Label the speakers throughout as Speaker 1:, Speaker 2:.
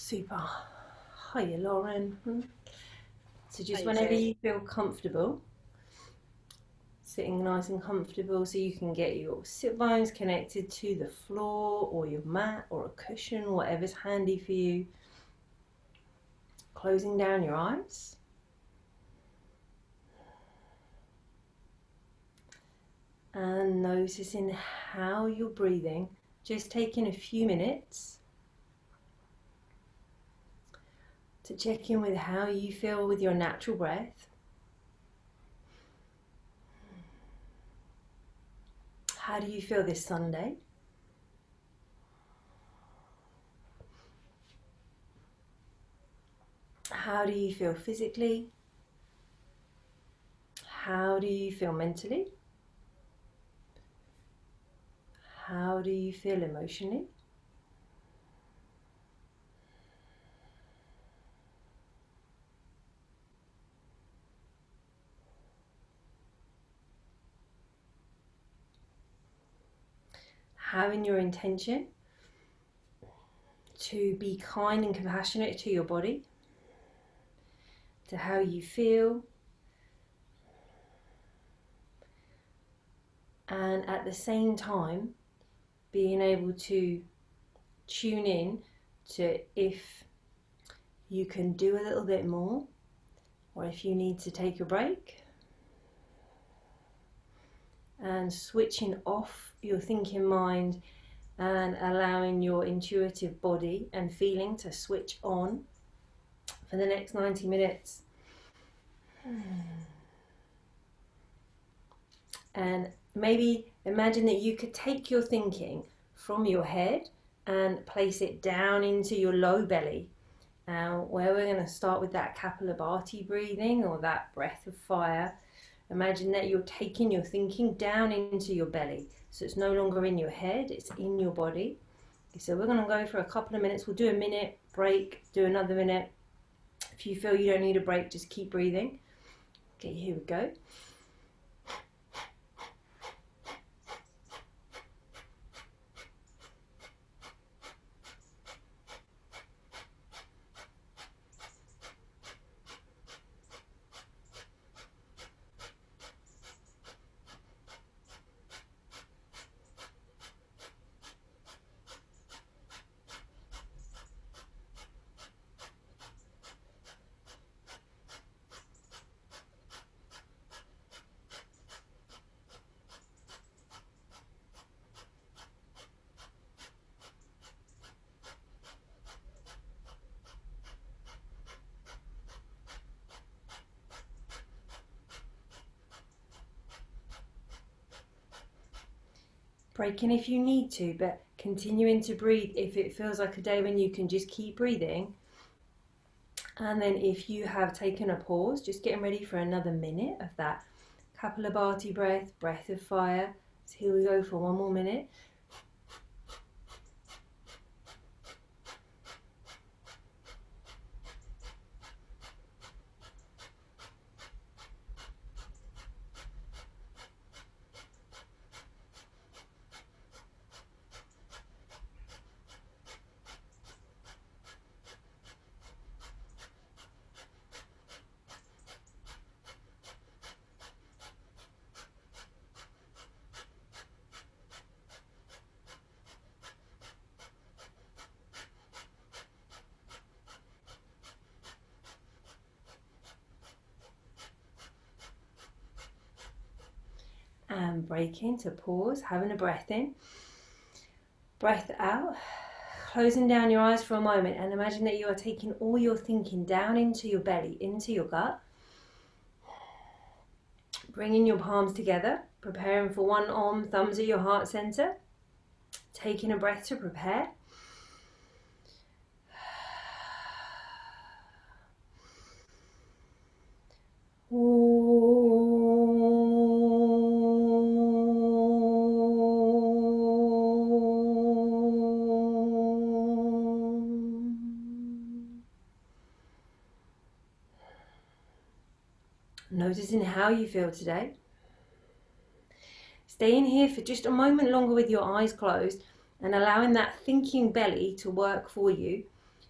Speaker 1: Super. Hiya, Lauren. So just
Speaker 2: Hi,
Speaker 1: whenever
Speaker 2: Jay.
Speaker 1: you feel comfortable, sitting nice and comfortable so you can get your sit bones connected to the floor or your mat or a cushion, whatever's handy for you. Closing down your eyes. And noticing how you're breathing. Just taking a few minutes to check in with how you feel with your natural breath. How do you feel this Sunday? How do you feel physically? How do you feel mentally? How do you feel emotionally? Having your intention to be kind and compassionate to your body, to how you feel, and at the same time being able to tune in to if you can do a little bit more or if you need to take a break, and switching off your thinking mind and allowing your intuitive body and feeling to switch on for the next 90 minutes. And maybe imagine that you could take your thinking from your head and place it down into your low belly. Where we're going to start with that Kapalabhati breathing or that breath of fire. Imagine that you're taking your thinking down into your belly. So it's no longer in your head, it's in your body. So we're going to go for a couple of minutes. We'll do a minute, break, do another minute. If you feel you don't need a break, just keep breathing. Okay, here we go. Breaking if you need to, but continuing to breathe if it feels like a day when you can just keep breathing. And then if you have taken a pause, just getting ready for another minute of that Kapalabhati breath, breath of fire. So here we go for one more minute. And breaking to pause, having a breath in, breath out, closing down your eyes for a moment, and imagine that you are taking all your thinking down into your belly, into your gut, bringing your palms together, preparing for one arm, thumbs at your heart center, taking a breath to prepare. Noticing how you feel today. Staying here for just a moment longer with your eyes closed and allowing that thinking belly to work for you.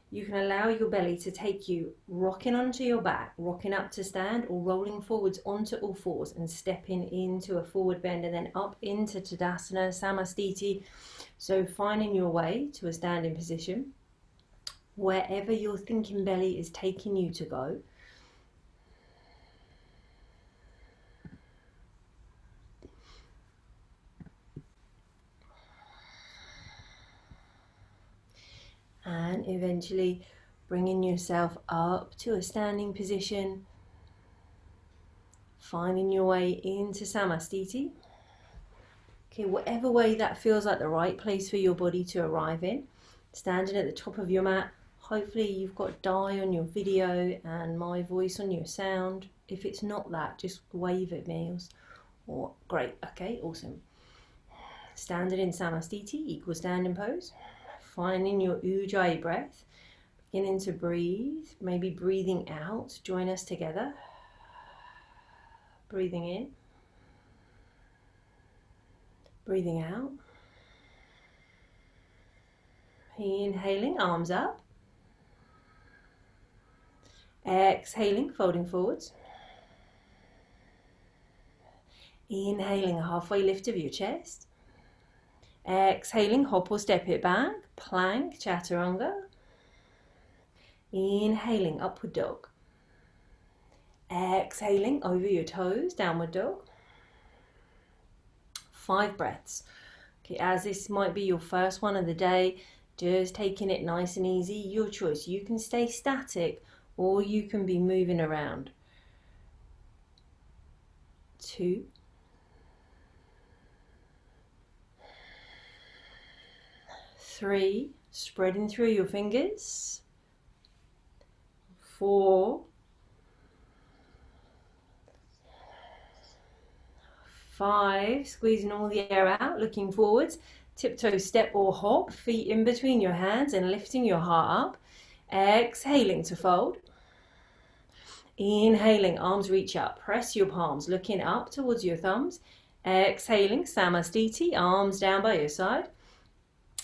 Speaker 1: you can allow your belly to take you rocking onto your back, rocking up to stand, or rolling forwards onto all fours and stepping into a forward bend and then up into Tadasana, Samastiti. So finding your way to a standing position, wherever your thinking belly is taking you to go. And eventually bringing yourself up to a standing position, finding your way into Samastiti. Okay, whatever way that feels like the right place for your body to arrive in. Standing at the top of your mat. Hopefully you've got Di on your video and my voice on your sound. If it's not that, just wave at me. Or great, okay, awesome. Standing in Samastiti, equal standing pose. Finding your Ujjayi breath, beginning to breathe, maybe breathing out. Join us together. Breathing in, breathing out. Inhaling, arms up. Exhaling, folding forwards. Inhaling, a halfway lift of your chest. Exhaling, hop or step it back, plank, chaturanga. Inhaling, upward dog. Exhaling, over your toes, downward dog. 5 breaths. Okay, as this might be your first one of the day, just taking it nice and easy, your choice. You can stay static or you can be moving around. 2. 3, spreading through your fingers. 4, 5, squeezing all the air out, looking forwards. Tiptoe step or hop, feet in between your hands and lifting your heart up. Exhaling to fold. Inhaling, arms reach up, press your palms, looking up towards your thumbs. Exhaling, Samastiti, arms down by your side.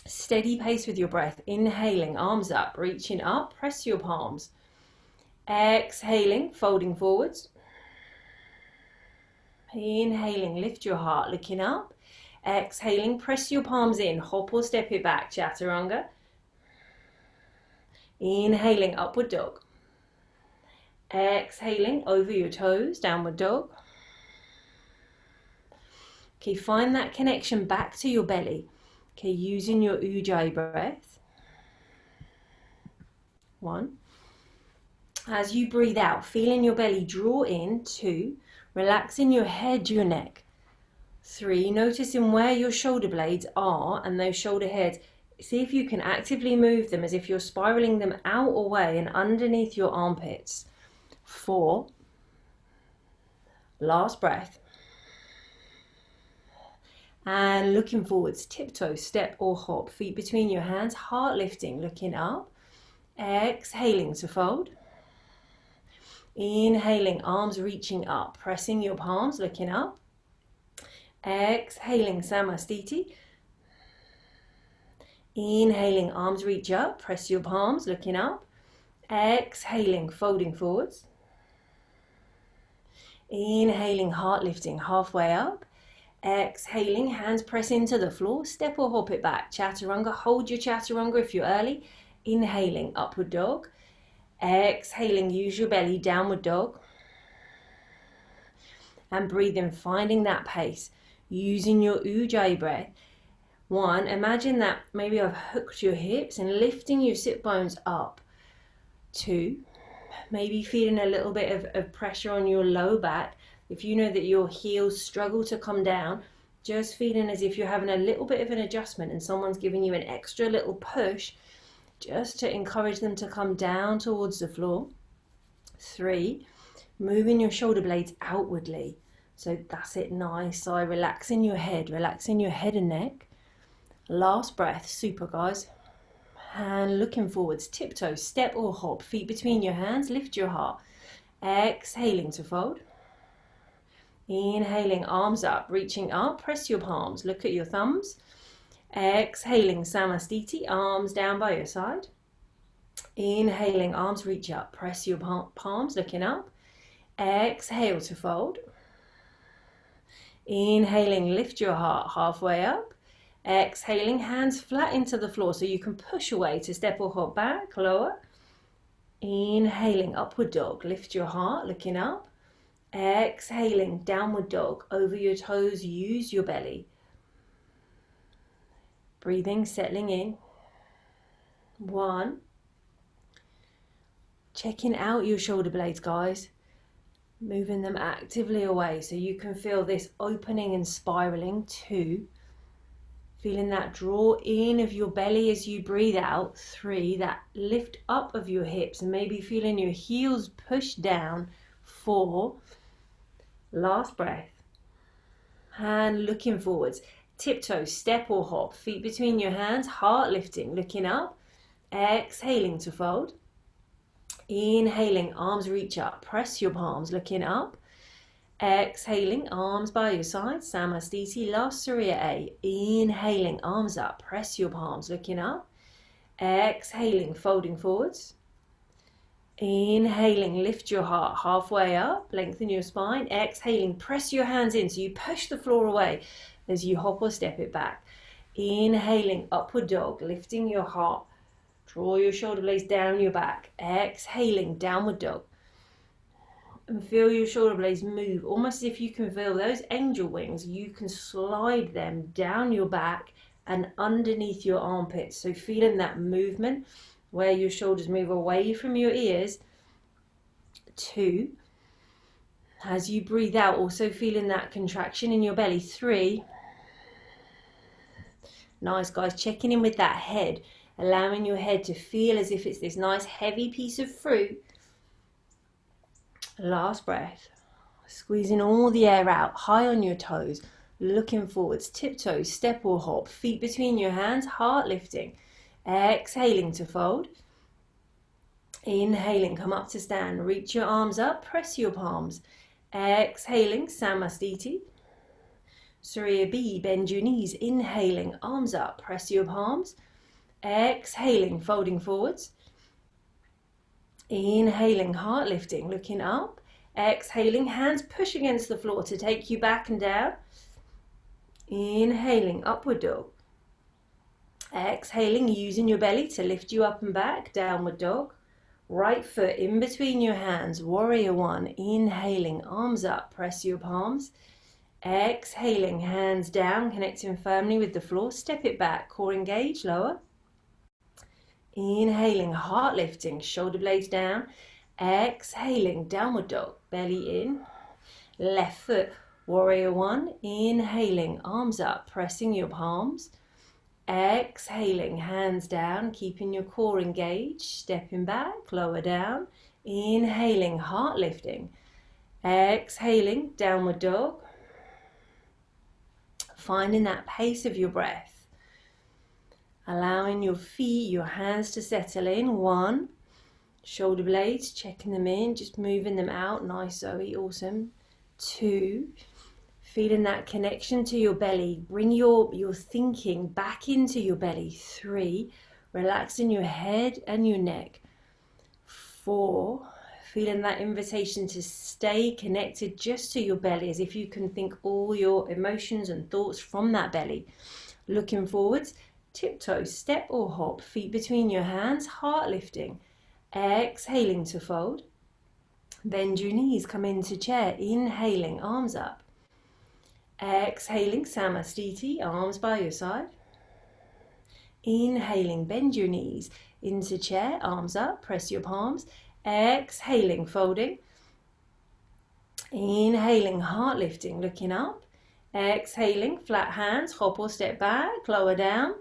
Speaker 1: Steady pace with your breath. Inhaling, arms up, reaching up, press your palms. Exhaling, folding forwards. Inhaling, lift your heart, looking up. Exhaling, press your palms in, hop or step it back, chaturanga. Inhaling, upward dog. Exhaling, over your toes, downward dog. Okay, find that connection back to your belly. Okay, using your Ujjayi breath. 1. As you breathe out, feeling your belly draw in. 2. Relaxing your head, your neck. 3. Noticing where your shoulder blades are and those shoulder heads. See if you can actively move them as if you're spiraling them out away and underneath your armpits. 4. Last breath. And looking forwards, tiptoe, step or hop, feet between your hands, heart lifting, looking up. Exhaling to fold. Inhaling, arms reaching up, pressing your palms, looking up. Exhaling, Samastiti. Inhaling, arms reach up, press your palms, looking up. Exhaling, folding forwards. Inhaling, heart lifting, halfway up. Exhaling, hands press into the floor, step or hop it back. Chaturanga, hold your chaturanga if you're early. Inhaling, upward dog. Exhaling, use your belly, downward dog. And breathing, finding that pace, using your Ujjayi breath. 1, imagine that maybe I've hooked your hips and lifting your sit bones up. 2, maybe feeling a little bit of pressure on your low back. If you know that your heels struggle to come down, just feeling as if you're having a little bit of an adjustment and someone's giving you an extra little push just to encourage them to come down towards the floor. 3, moving your shoulder blades outwardly. So that's it, nice. So relaxing your head and neck. Last breath, super guys. And looking forwards, tiptoe, step or hop, feet between your hands, lift your heart. Exhaling to fold. Inhaling, arms up, reaching up, press your palms, look at your thumbs. Exhaling, Samastiti, arms down by your side. Inhaling, arms reach up, press your palms, looking up. Exhale to fold. Inhaling, lift your heart halfway up. Exhaling, hands flat into the floor so you can push away to step or hop back, lower. Inhaling, upward dog, lift your heart, looking up. Exhaling, downward dog, over your toes, use your belly. Breathing, settling in. 1. Checking out your shoulder blades, guys. Moving them actively away so you can feel this opening and spiraling. 2. Feeling that draw in of your belly as you breathe out. 3. That lift up of your hips and maybe feeling your heels push down. 4. Last breath. Hand looking forwards. Tiptoe, step or hop. Feet between your hands, heart lifting, looking up. Exhaling to fold. Inhaling, arms reach up, press your palms, looking up. Exhaling, arms by your side, Samastiti, last Surya A. Inhaling, arms up, press your palms, looking up. Exhaling, folding forwards. Inhaling, lift your heart halfway up, lengthen your spine. Exhaling, press your hands in so you push the floor away as you hop or step it back. Inhaling, upward dog, lifting your heart. Draw your shoulder blades down your back. Exhaling, downward dog. And feel your shoulder blades move, almost as if you can feel those angel wings. You can slide them down your back and underneath your armpits. So feeling that movement where your shoulders move away from your ears. 2. As you breathe out, also feeling that contraction in your belly. 3. Nice, guys. Checking in with that head. Allowing your head to feel as if it's this nice heavy piece of fruit. Last breath. Squeezing all the air out, high on your toes, looking forwards, tiptoe, step or hop, feet between your hands, heart lifting. Exhaling to fold. Inhaling, come up to stand, reach your arms up, press your palms. Exhaling, Samastiti. Surya B, bend your knees, inhaling, arms up, press your palms. Exhaling, folding forwards. Inhaling, heart lifting, looking up. Exhaling, hands push against the floor to take you back and down. Inhaling, upward dog. Exhaling, using your belly to lift you up and back, downward dog. Right foot in between your hands, warrior 1. Inhaling, arms up, press your palms. Exhaling, hands down, connecting firmly with the floor. Step it back, core engage, lower. Inhaling, heart lifting, shoulder blades down. Exhaling, downward dog, belly in. Left foot, warrior 1. Inhaling, arms up, pressing your palms. Exhaling, hands down, keeping your core engaged. Stepping back, lower down. Inhaling, heart lifting. Exhaling, downward dog. Finding that pace of your breath. Allowing your feet, your hands to settle in. 1. Shoulder blades, checking them in, just moving them out. Nice, Zoe, awesome. 2. Feeling that connection to your belly. Bring your thinking back into your belly. 3. Relaxing your head and your neck. 4. Feeling that invitation to stay connected just to your belly, as if you can think all your emotions and thoughts from that belly. Looking forwards. Tiptoe, step or hop, feet between your hands, heart lifting. Exhaling to fold. Bend your knees, come into chair. Inhaling, arms up. Exhaling, Samastiti, arms by your side. Inhaling, bend your knees into chair, arms up, press your palms. Exhaling, folding. Inhaling, heart lifting, looking up. Exhaling, flat hands, hop or step back, lower down.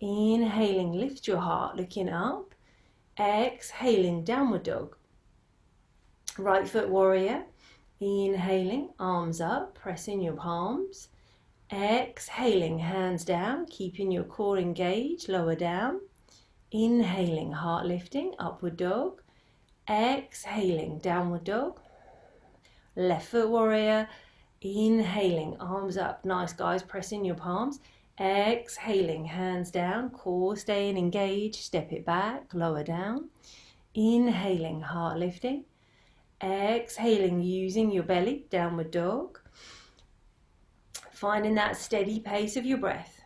Speaker 1: Inhaling, lift your heart, looking up. Exhaling, downward dog. Right foot warrior. Inhaling, arms up, pressing your palms. Exhaling, hands down, keeping your core engaged, lower down. Inhaling, heart lifting, upward dog. Exhaling, downward dog. Left foot warrior. Inhaling, arms up. Nice, guys, pressing your palms. Exhaling, hands down, core staying engaged, step it back, lower down. Inhaling, heart lifting. Exhaling, using your belly, downward dog. Finding that steady pace of your breath.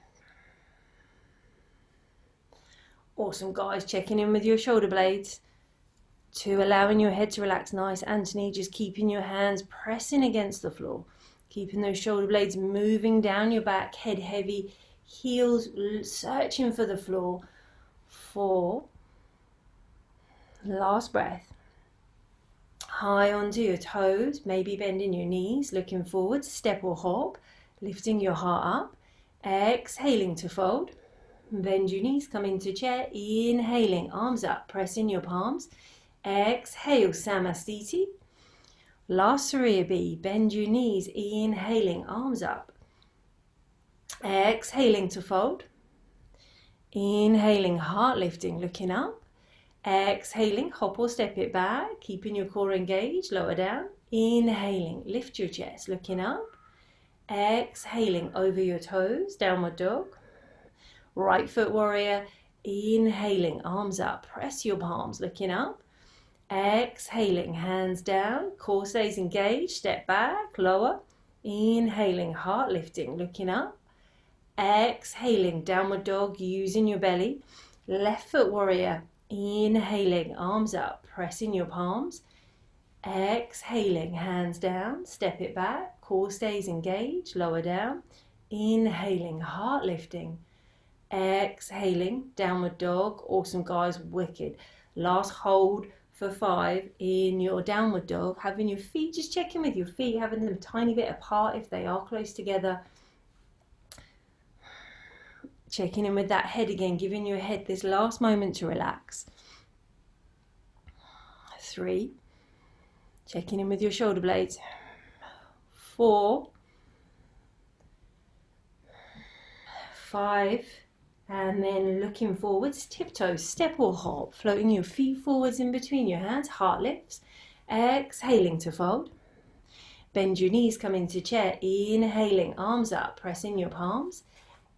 Speaker 1: Awesome, guys. Checking in with your shoulder blades. 2, allowing your head to relax nice. Anthony, just keeping your hands pressing against the floor. Keeping those shoulder blades moving down your back, head heavy, heels searching for the floor. 4. Last breath. High onto your toes, maybe bending your knees, looking forward, step or hop, lifting your heart up. Exhaling to fold. Bend your knees, come into chair. Inhaling, arms up, pressing your palms. Exhale, Samastiti. Last Surya B, bend your knees, inhaling, arms up. Exhaling to fold. Inhaling, heart lifting, looking up. Exhaling, hop or step it back, keeping your core engaged, lower down. Inhaling, lift your chest, looking up. Exhaling, over your toes, downward dog. Right foot warrior, inhaling, arms up, press your palms, looking up. Exhaling, hands down, core stays engaged, step back, lower. Inhaling, heart lifting, looking up. Exhaling, downward dog, using your belly. Left foot warrior, inhaling, arms up, pressing your palms. Exhaling, hands down, step it back, core stays engaged, lower down. Inhaling, heart lifting. Exhaling, downward dog. Awesome, guys, wicked. Last hold for 5 in your downward dog, having your feet, just checking with your feet, having them a tiny bit apart if they are close together. Checking in with that head again, giving your head this last moment to relax. 3, checking in with your shoulder blades. 4, 5, and then looking forwards, tiptoes, step or hop, floating your feet forwards in between your hands, heart lifts. Exhaling to fold. Bend your knees, come into chair. Inhaling, arms up, pressing your palms.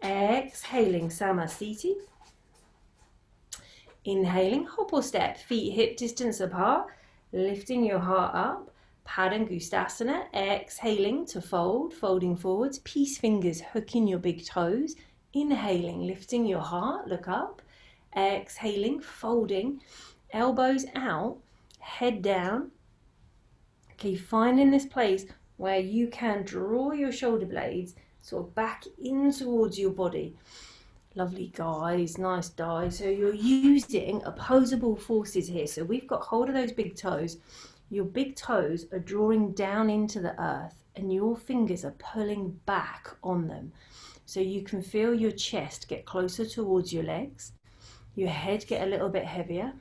Speaker 1: Exhaling, Samastiti. Inhaling, hop or step, feet hip distance apart, lifting your heart up. Padangustasana. Exhaling to fold, folding forwards, peace fingers hooking your big toes. Inhaling, lifting your heart, look up. Exhaling, folding, elbows out, head down. Okay, finding this place where you can draw your shoulder blades sort of back in towards your body. Lovely, guys, nice dive. So you're using opposable forces here. So we've got hold of those big toes. Your big toes are drawing down into the earth and your fingers are pulling back on them. So you can feel your chest get closer towards your legs, your head get a little bit heavier.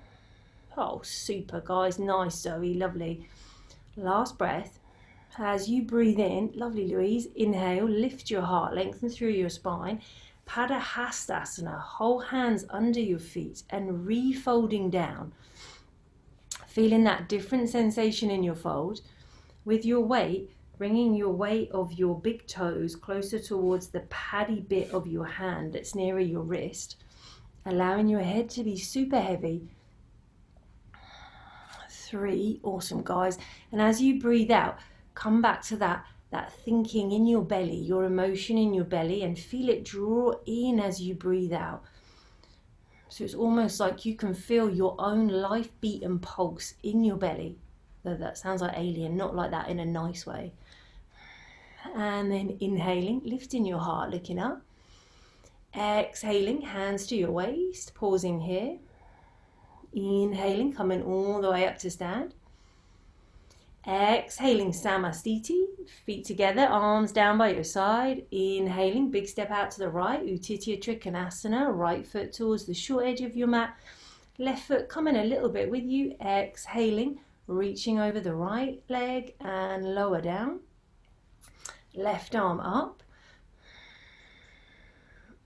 Speaker 1: Oh, super, guys. Nice, Zoe. Lovely. Last breath. As you breathe in, lovely, Louise. Inhale, lift your heart, lengthen through your spine. Padahastasana. Hold hands under your feet and refolding down. Feeling that different sensation in your fold. With your weight, bringing your weight of your big toes closer towards the paddy bit of your hand that's nearer your wrist, allowing your head to be super heavy. 3, awesome, guys. And as you breathe out, come back to that thinking in your belly, your emotion in your belly, and feel it draw in as you breathe out. So it's almost like you can feel your own life beat and pulse in your belly. That sounds like alien, not like that in a nice way. And then inhaling, lifting your heart, looking up. Exhaling, hands to your waist, pausing here. Inhaling, coming all the way up to stand. Exhaling, Samastiti, feet together, arms down by your side. Inhaling, big step out to the right, Utthita Trikonasana, right foot towards the short edge of your mat. Left foot coming a little bit with you. Exhaling, reaching over the right leg and lower down. Left arm up.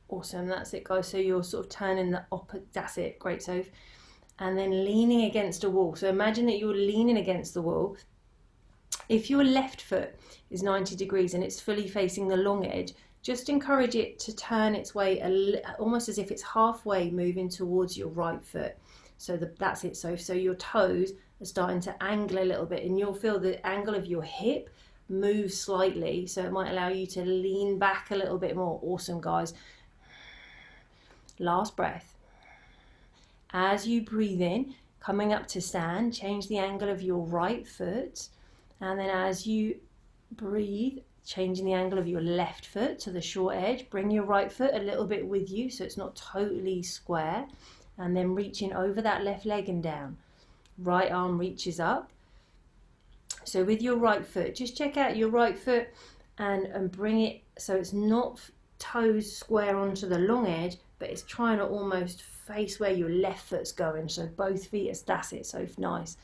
Speaker 1: Awesome, that's it, guys. So you're sort of turning the opposite, that's it, great, Soph. And then leaning against a wall. So imagine that you're leaning against the wall. If your left foot is 90 degrees and it's fully facing the long edge, just encourage it to turn its way almost as if it's halfway moving towards your right foot. So that's it. So your toes are starting to angle a little bit, and you'll feel the angle of your hip move slightly, so it might allow you to lean back a little bit more. Awesome, guys. Last breath. As you breathe in, coming up to stand, change the angle of your right foot, and then as you breathe, changing the angle of your left foot to the short edge, bring your right foot a little bit with you so it's not totally square, and then reaching over that left leg and down. Right arm reaches up. So with your right foot, just check out your right foot and bring it so it's not toes square onto the long edge, but it's trying to almost face where your left foot's going. So both feet, that's it, so nice.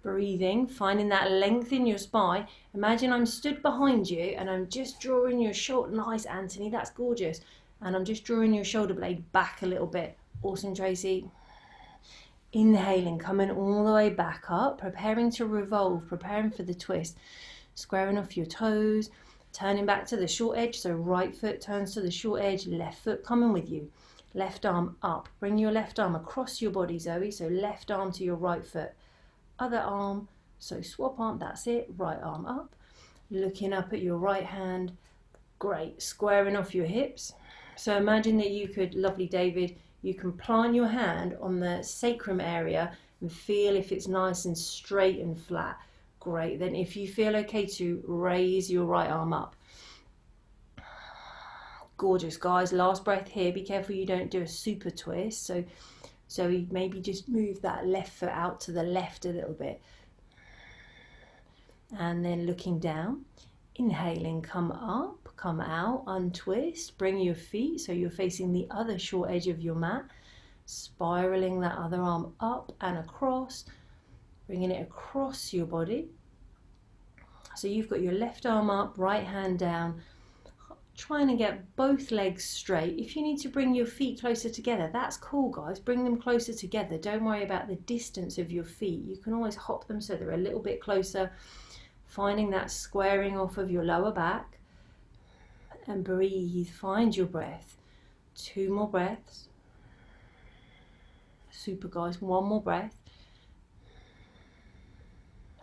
Speaker 1: Breathing, finding that length in your spine. Imagine I'm stood behind you and I'm just drawing your shoulder. Nice, Anthony, that's gorgeous. And I'm just drawing your shoulder blade back a little bit. Awesome, Tracy. Inhaling, coming all the way back up, preparing to revolve, preparing for the twist. Squaring off your toes, turning back to the short edge. So right foot turns to the short edge, left foot coming with you. Left arm up. Bring your left arm across your body, Zoe. So left arm to your right foot. Other arm, so swap arm, that's it. Right arm up. Looking up at your right hand. Great. Squaring off your hips. So imagine that you could, lovely David, you can plant your hand on the sacrum area and feel if it's nice and straight and flat. Great. Then if you feel okay to raise your right arm up. Gorgeous, guys. Last breath here. Be careful you don't do a super twist. So you maybe just move that left foot out to the left a little bit. And then looking down. Inhaling, come up, come out, untwist, bring your feet so you're facing the other short edge of your mat, spiraling that other arm up and across, bringing it across your body. So you've got your left arm up, right hand down, trying to get both legs straight. If you need to bring your feet closer together, that's cool, guys. Bring them closer together. Don't worry about the distance of your feet. You can always hop them so they're a little bit closer. Finding that squaring off of your lower back, and breathe, find your breath. 2 more breaths. Super, guys, 1 more breath.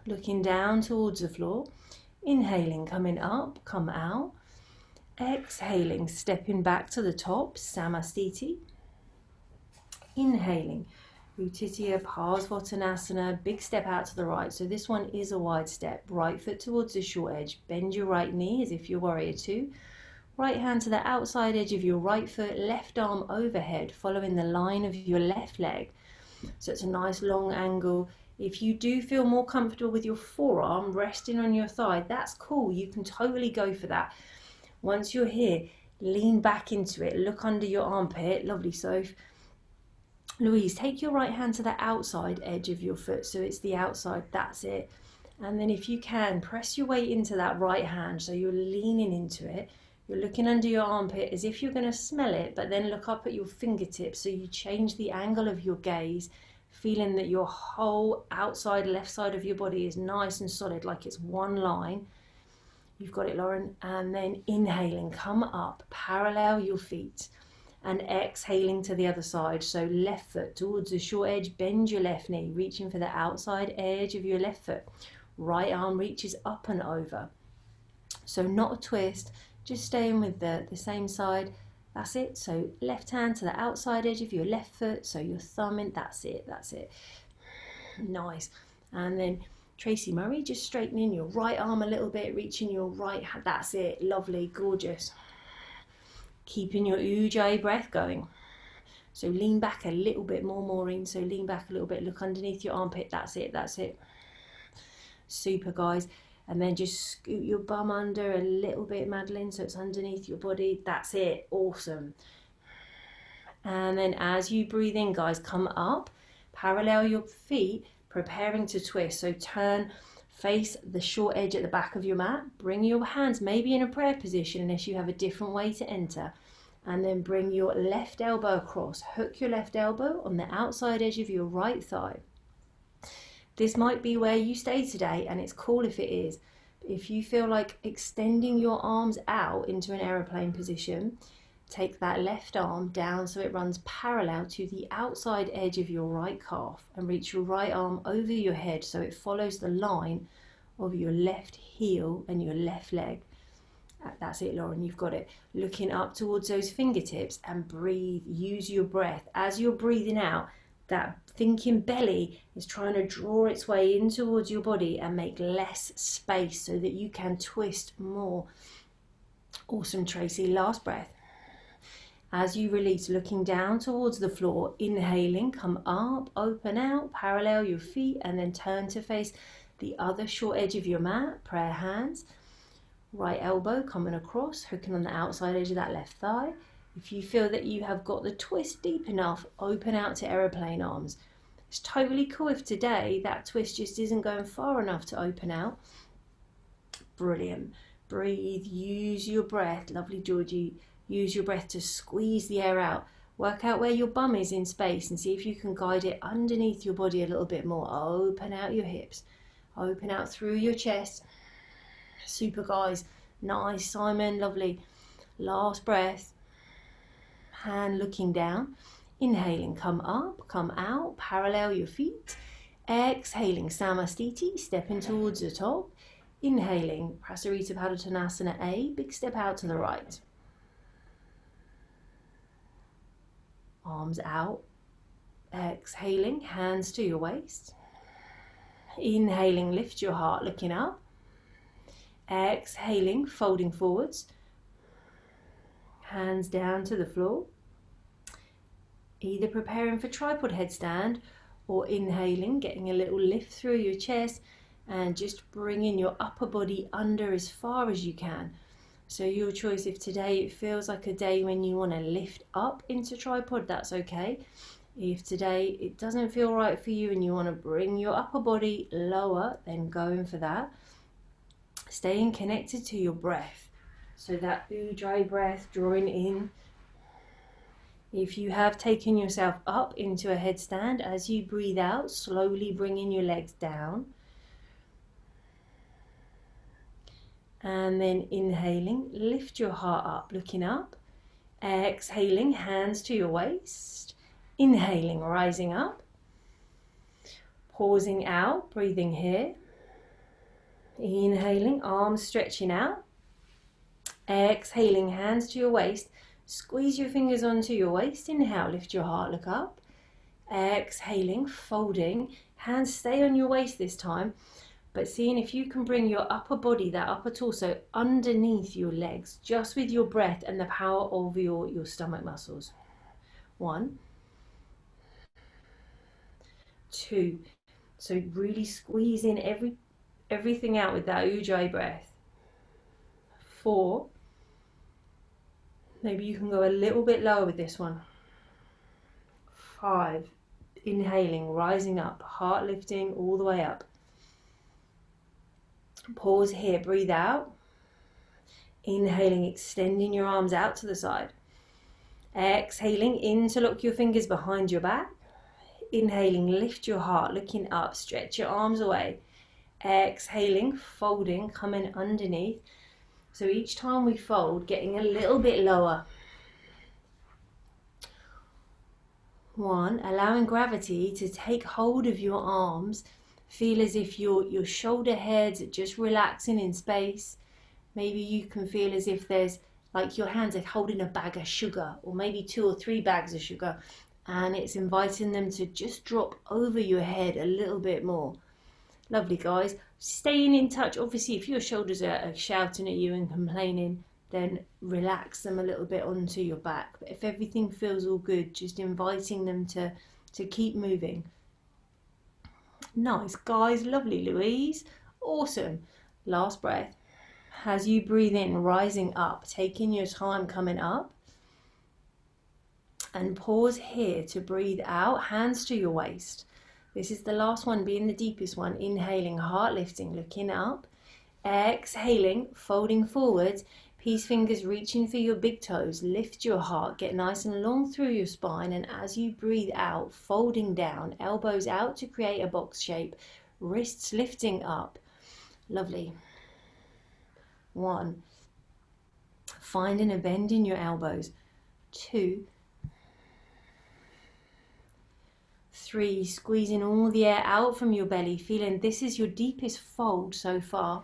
Speaker 1: Looking down towards the floor, inhaling, coming up, come out. Exhaling, stepping back to the top, Samastiti. Inhaling. Utthitiya Parsvottanasana, big step out to the right. So this one is a wide step. Right foot towards the short edge. Bend your right knee as if you're warrior 2. Right hand to the outside edge of your right foot. Left arm overhead, following the line of your left leg. So it's a nice long angle. If you do feel more comfortable with your forearm resting on your thigh, that's cool. You can totally go for that. Once you're here, lean back into it. Look under your armpit. Lovely, Soph. Louise, take your right hand to the outside edge of your foot, so it's the outside, that's it. And then if you can, press your weight into that right hand, so you're leaning into it. You're looking under your armpit as if you're going to smell it, but then look up at your fingertips, so you change the angle of your gaze, feeling that your whole outside left side of your body is nice and solid, like it's one line. You've got it, Lauren. And then inhaling, come up, parallel your feet. And exhaling to the other side, so left foot towards the short edge, bend your left knee, reaching for the outside edge of your left foot. Right arm reaches up and over. So not a twist, just staying with the same side. That's it. So left hand to the outside edge of your left foot, so your thumb in, that's it, that's it. Nice. And then Tracy Murray, just straightening your right arm a little bit, reaching your right hand, that's it. Lovely, gorgeous. Keeping your Ujjayi breath going. So lean back a little bit more, Maureen. So lean back a little bit. Look underneath your armpit. That's it. That's it. Super, guys. And then just scoot your bum under a little bit, Madeline. So it's underneath your body. That's it. Awesome. And then as you breathe in, guys, come up. Parallel your feet, preparing to twist. So turn, face the short edge at the back of your mat. Bring your hands maybe in a prayer position unless you have a different way to enter. And then bring your left elbow across. Hook your left elbow on the outside edge of your right thigh. This might be where you stay today, and it's cool if it is, If you feel like extending your arms out into an aeroplane position, take that left arm down so it runs parallel to the outside edge of your right calf, and reach your right arm over your head so it follows the line of your left heel and your left leg. That's it, Lauren, you've got it. Looking up towards those fingertips, and breathe. Use your breath. As you're breathing out, that thinking belly is trying to draw its way in towards your body and make less space so that you can twist more. Awesome, Tracy. Last breath. As you release, looking down towards the floor, inhaling, come up, open out, parallel your feet, and then turn to face the other short edge of your mat, prayer hands. Right elbow coming across, hooking on the outside edge of that left thigh. If you feel that you have got the twist deep enough, open out to aeroplane arms. It's totally cool if today that twist just isn't going far enough to open out. Brilliant. Breathe, use your breath. Lovely, Georgie. Use your breath to squeeze the air out. Work out where your bum is in space and see if you can guide it underneath your body a little bit more. Open out your hips. Open out through your chest. Super, guys. Nice, Simon. Lovely. Last breath. Hand looking down. Inhaling, come up, come out, parallel your feet. Exhaling, Samastiti, stepping towards the top. Inhaling, Prasarita Tanasana A, big step out to the right. Arms out. Exhaling, hands to your waist. Inhaling, lift your heart, looking up. Exhaling, folding forwards. Hands down to the floor. Either preparing for tripod headstand or inhaling, getting a little lift through your chest and just bringing your upper body under as far as you can. So your choice. If today it feels like a day when you want to lift up into tripod, that's okay. If today it doesn't feel right for you and you want to bring your upper body lower, then going for that. Staying connected to your breath. So that Ujjayi breath, drawing in. If you have taken yourself up into a headstand, as you breathe out, slowly bringing your legs down. And then inhaling, lift your heart up, looking up. Exhaling, hands to your waist. Inhaling, rising up. Pausing out, breathing here. Inhaling, arms stretching out. Exhaling, hands to your waist. Squeeze your fingers onto your waist. Inhale, lift your heart, look up. Exhaling, folding. Hands stay on your waist this time, but seeing if you can bring your upper body, that upper torso, underneath your legs, just with your breath and the power of your stomach muscles. 1, 2. So really squeeze in everything out with that Ujjayi breath. 4. Maybe you can go a little bit lower with this one. 5. Inhaling, rising up, heart lifting all the way up. Pause here, breathe out. Inhaling, extending your arms out to the side. Exhaling, interlock your fingers behind your back. Inhaling, lift your heart, looking up, stretch your arms away. Exhaling, folding, coming underneath. So each time we fold, getting a little bit lower. 1, allowing gravity to take hold of your arms. Feel as if your shoulder heads are just relaxing in space. Maybe you can feel as if there's, like your hands are holding a bag of sugar, or maybe 2 or 3 bags of sugar, and it's inviting them to just drop over your head a little bit more. Lovely, guys. Staying in touch. Obviously, if your shoulders are shouting at you and complaining, then relax them a little bit onto your back. But if everything feels all good, just inviting them to keep moving. Nice, guys. Lovely, Louise. Awesome. Last breath. As you breathe in, rising up, taking your time coming up. And pause here to breathe out, hands to your waist. This is the last one, being the deepest one. Inhaling, heart lifting, looking up. Exhaling, folding forwards. Peace fingers reaching for your big toes. Lift your heart, get nice and long through your spine. And as you breathe out, folding down, elbows out to create a box shape. Wrists lifting up. Lovely. 1. Finding a bend in your elbows. 2. 3. Squeezing all the air out from your belly, feeling this is your deepest fold so far.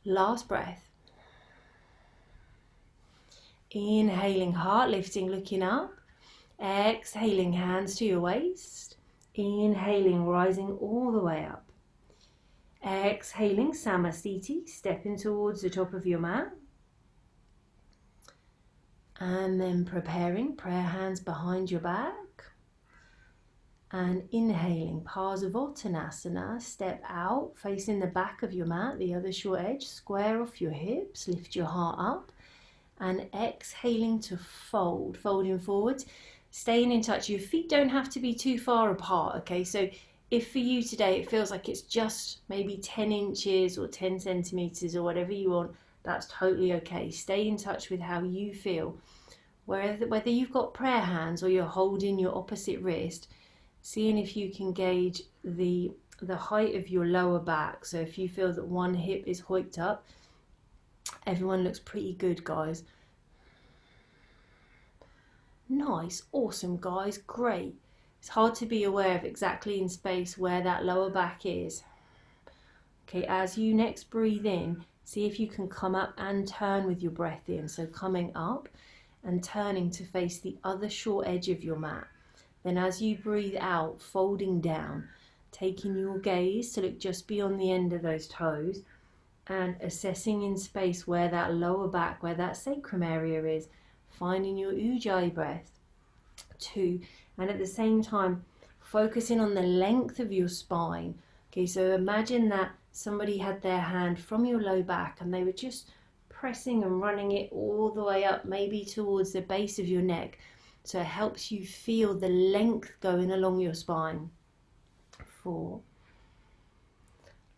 Speaker 1: Last breath. Inhaling, heart lifting, looking up. Exhaling, hands to your waist. Inhaling, rising all the way up. Exhaling, Samasthiti, stepping towards the top of your mat. And then preparing, prayer hands behind your back. And inhaling, Tanasana, step out, facing the back of your mat, the other short edge, square off your hips, lift your heart up. And exhaling to fold, folding forwards, staying in touch. Your feet don't have to be too far apart, okay? So if for you today it feels like it's just maybe 10 inches or 10 centimeters or whatever you want, that's totally okay. Stay in touch with how you feel. Whether you've got prayer hands or you're holding your opposite wrist, seeing if you can gauge the height of your lower back. So if you feel that one hip is hoiked up, everyone looks pretty good, guys. Nice, awesome, guys, great. It's hard to be aware of exactly in space where that lower back is. Okay, as you next breathe in, see if you can come up and turn with your breath in. So coming up and turning to face the other short edge of your mat. Then as you breathe out, folding down, taking your gaze to look just beyond the end of those toes and assessing in space where that lower back, where that sacrum area is, finding your Ujjayi breath. 2, and at the same time, focusing on the length of your spine. Okay, so imagine that somebody had their hand from your low back and they were just pressing and running it all the way up, maybe towards the base of your neck. So it helps you feel the length going along your spine. 4.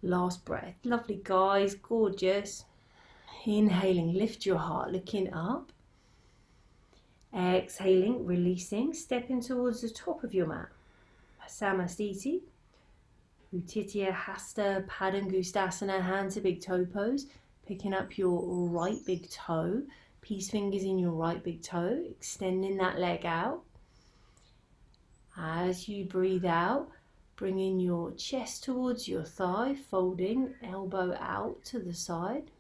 Speaker 1: Last breath. Lovely, guys, gorgeous. Inhaling, lift your heart, looking up. Exhaling, releasing, stepping towards the top of your mat. Samasthiti, Utthita Hasta Padangusthasana, hand to big toe pose. Picking up your right big toe, peace fingers in your right big toe, extending that leg out. As you breathe out, bringing your chest towards your thigh, folding, elbow out to the side.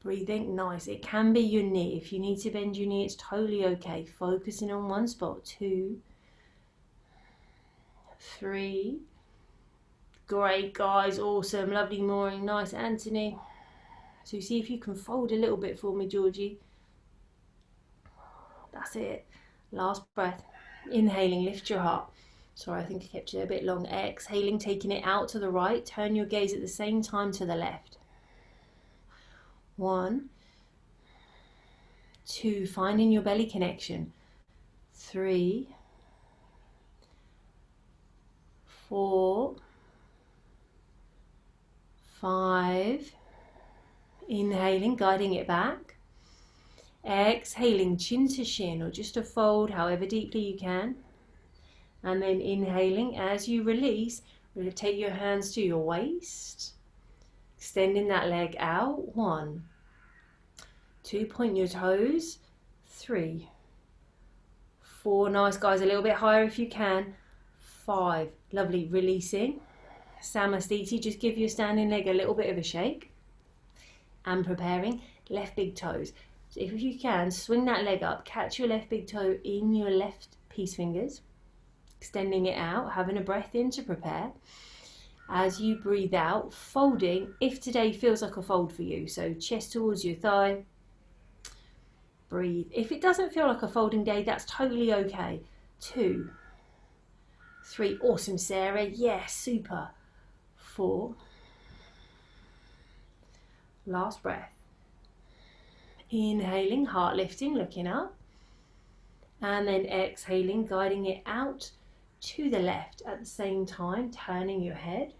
Speaker 1: Breathing, nice. It can be your knee. If you need to bend your knee, it's totally okay. Focusing on one spot. 2, 3. Great, guys. Awesome. Lovely, Maureen. Nice, Anthony. So see if you can fold a little bit for me, Georgie. That's it. Last breath. Inhaling, lift your heart. Sorry, I think I kept you a bit long. Exhaling, taking it out to the right. Turn your gaze at the same time to the left. 1, 2, finding your belly connection. 3, 4, 5. Inhaling, guiding it back. Exhaling, chin to shin or just a fold, however deeply you can. And then inhaling, as you release, we're going to take your hands to your waist. Extending that leg out. 1, 2, point your toes. 3, 4, nice, guys, a little bit higher if you can. 5, lovely, releasing. Samasthiti, just give your standing leg a little bit of a shake. And preparing, left big toes. So if you can, swing that leg up, catch your left big toe in your left peace fingers. Extending it out, having a breath in to prepare. As you breathe out, folding, if today feels like a fold for you. So chest towards your thigh. Breathe. If it doesn't feel like a folding day, that's totally okay. 2, 3, awesome, Sarah. Yes, super. 4. Last breath. Inhaling, heart lifting, looking up. And then exhaling, guiding it out to the left at the same time, turning your head.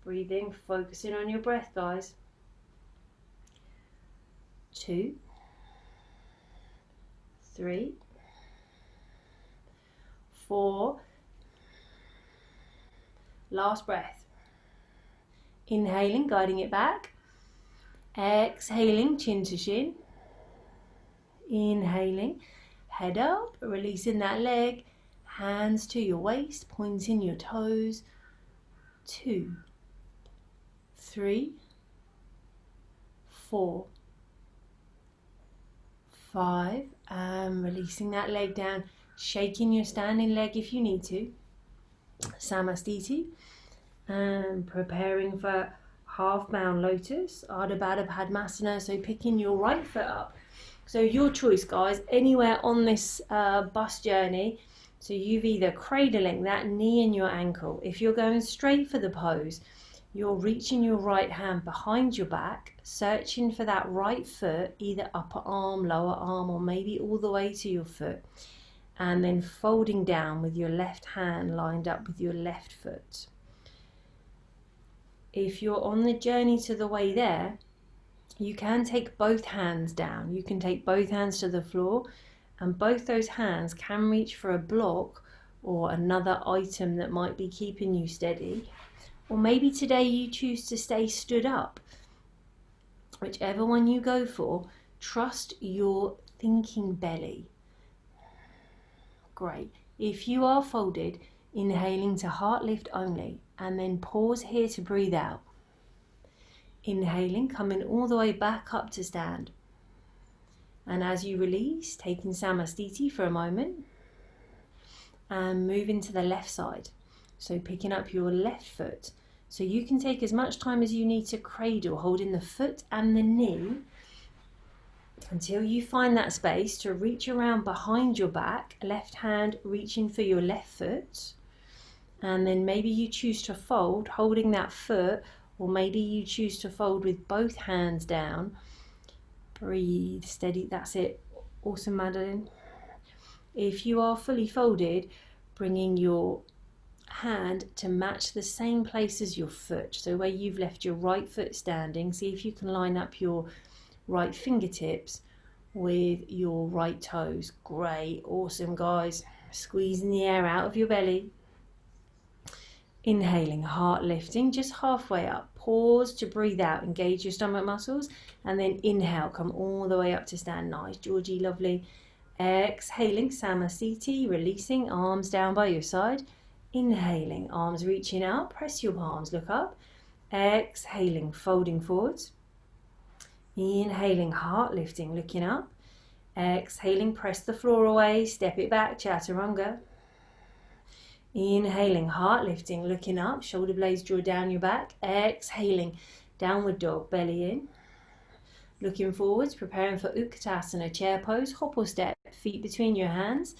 Speaker 1: Breathing, focusing on your breath, guys. 2, 3, 4, Last breath. Inhaling, guiding it back. Exhaling, chin to shin. Inhaling, head up, releasing that leg. Hands to your waist, pointing your toes. 2, 3, 4, 5, and releasing that leg down, shaking your standing leg if you need to. Samastiti, and preparing for half-bound Lotus, Ardha Baddha Padmasana, so picking your right foot up. So your choice, guys, anywhere on this bus journey. So you've either cradling that knee and your ankle. If you're going straight for the pose, you're reaching your right hand behind your back, searching for that right foot, either upper arm, lower arm, or maybe all the way to your foot. And then folding down with your left hand lined up with your left foot. If you're on the journey to the way there, you can take both hands down. You can take both hands to the floor, and both those hands can reach for a block or another item that might be keeping you steady. Or maybe today you choose to stay stood up. Whichever one you go for, trust your thinking belly. Great. If you are folded, inhaling to heart lift only, and then pause here to breathe out. Inhaling, coming all the way back up to stand. And as you release, taking Samastiti for a moment, and moving to the left side. So picking up your left foot. So you can take as much time as you need to cradle, holding the foot and the knee, until you find that space to reach around behind your back, left hand reaching for your left foot. And then maybe you choose to fold, holding that foot, or maybe you choose to fold with both hands down. Breathe, steady, that's it. Awesome, Madeline. If you are fully folded, bringing your hand to match the same place as your foot. So where you've left your right foot standing, see if you can line up your right fingertips with your right toes. Great, awesome, guys. Squeezing the air out of your belly. Inhaling, heart lifting, just halfway up. Pause to breathe out, engage your stomach muscles, and then inhale, come all the way up to stand. Nice, Georgie, lovely. Exhaling, Samastiti, releasing, arms down by your side. Inhaling, arms reaching out, press your palms, look up. Exhaling, folding forwards. Inhaling, heart lifting, looking up. Exhaling, press the floor away, step it back, Chaturanga. Inhaling, heart lifting, looking up, shoulder blades draw down your back. Exhaling, downward dog, belly in. Looking forwards, preparing for Utkatasana, chair pose, hop or step, feet between your hands.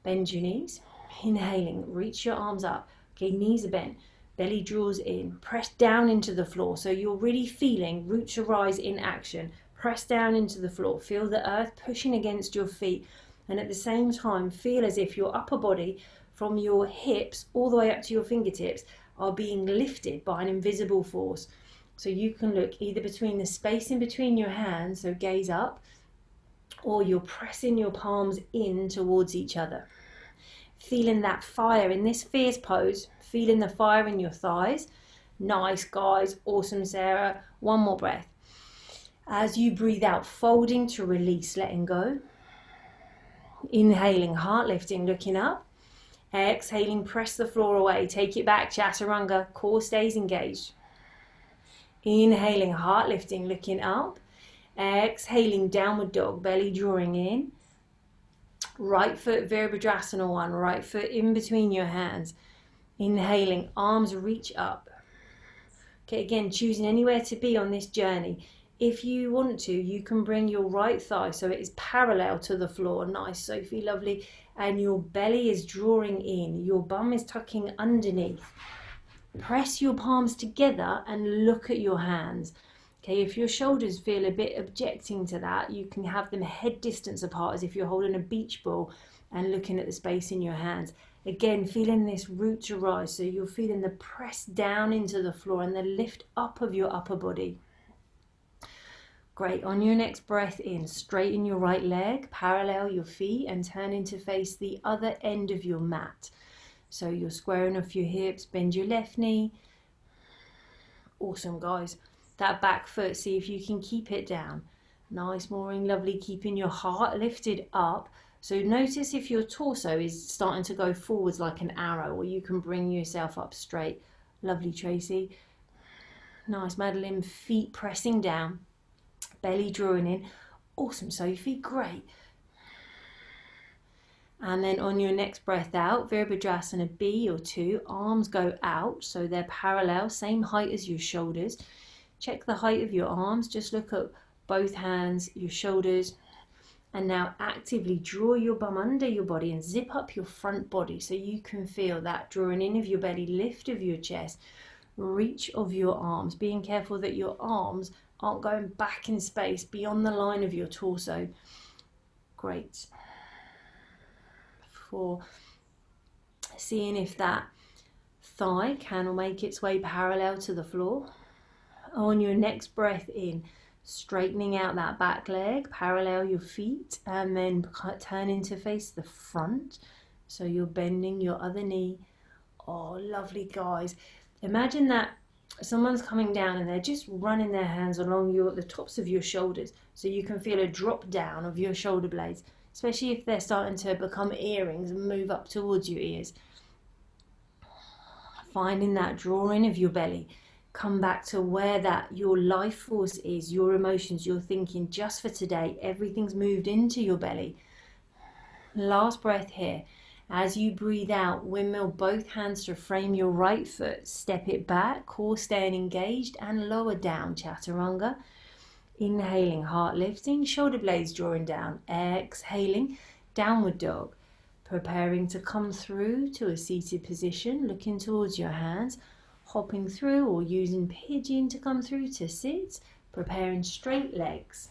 Speaker 1: Bend your knees. Inhaling, reach your arms up. Okay, knees are bent, belly draws in. Press down into the floor, so you're really feeling roots arise in action. Press down into the floor, feel the earth pushing against your feet, and at the same time feel as if your upper body from your hips all the way up to your fingertips are being lifted by an invisible force. So you can look either between the space in between your hands, so gaze up, or you're pressing your palms in towards each other. Feeling that fire in this fierce pose, feeling the fire in your thighs. Nice, guys, awesome, Sarah. One more breath. As you breathe out, folding to release, letting go. Inhaling, heart lifting, looking up. Exhaling, press the floor away, take it back, Chaturanga, core stays engaged. Inhaling, heart lifting, looking up. Exhaling, downward dog, belly drawing in. Right foot, Virabhadrasana 1, right foot in between your hands. Inhaling, arms reach up. Okay, again, choosing anywhere to be on this journey. If you want to, you can bring your right thigh so it is parallel to the floor. Nice, Sophie, lovely. And your belly is drawing in. Your bum is tucking underneath. Press your palms together and look at your hands. Okay, if your shoulders feel a bit objecting to that, you can have them head distance apart as if you're holding a beach ball and looking at the space in your hands. Again, feeling this root to rise, so you're feeling the press down into the floor and the lift up of your upper body. Great, on your next breath in, straighten your right leg, parallel your feet and turn to face the other end of your mat. So you're squaring off your hips, bend your left knee. Awesome, guys. That back foot, see if you can keep it down. Nice, mooring, lovely, keeping your heart lifted up. So notice if your torso is starting to go forwards like an arrow, or you can bring yourself up straight. Lovely, Tracy. Nice, Madeline, feet pressing down, belly drawing in. Awesome, Sophie, great. And then on your next breath out, Virabhadrasana B or 2, arms go out, so they're parallel, same height as your shoulders. Check the height of your arms, just look at both hands, your shoulders, and now actively draw your bum under your body and zip up your front body so you can feel that drawing in of your belly, lift of your chest, reach of your arms, being careful that your arms aren't going back in space beyond the line of your torso. Great. 4, seeing if that thigh can make its way parallel to the floor. On your next breath in, straightening out that back leg, parallel your feet, and then turning to face the front. So you're bending your other knee. Oh, lovely, guys. Imagine that someone's coming down and they're just running their hands along the tops of your shoulders, so you can feel a drop down of your shoulder blades, especially if they're starting to become earrings and move up towards your ears. Finding that drawing of your belly. Come back to where that your life force is, your emotions, your thinking. Just for today, everything's moved into your belly. Last breath here. As you breathe out, windmill both hands to frame your right foot. Step it back, core staying engaged, and lower down, Chaturanga. Inhaling, heart lifting, shoulder blades drawing down. Exhaling, downward dog. Preparing to come through to a seated position, looking towards your hands. Hopping through or using pigeon to come through to sit. Preparing straight legs.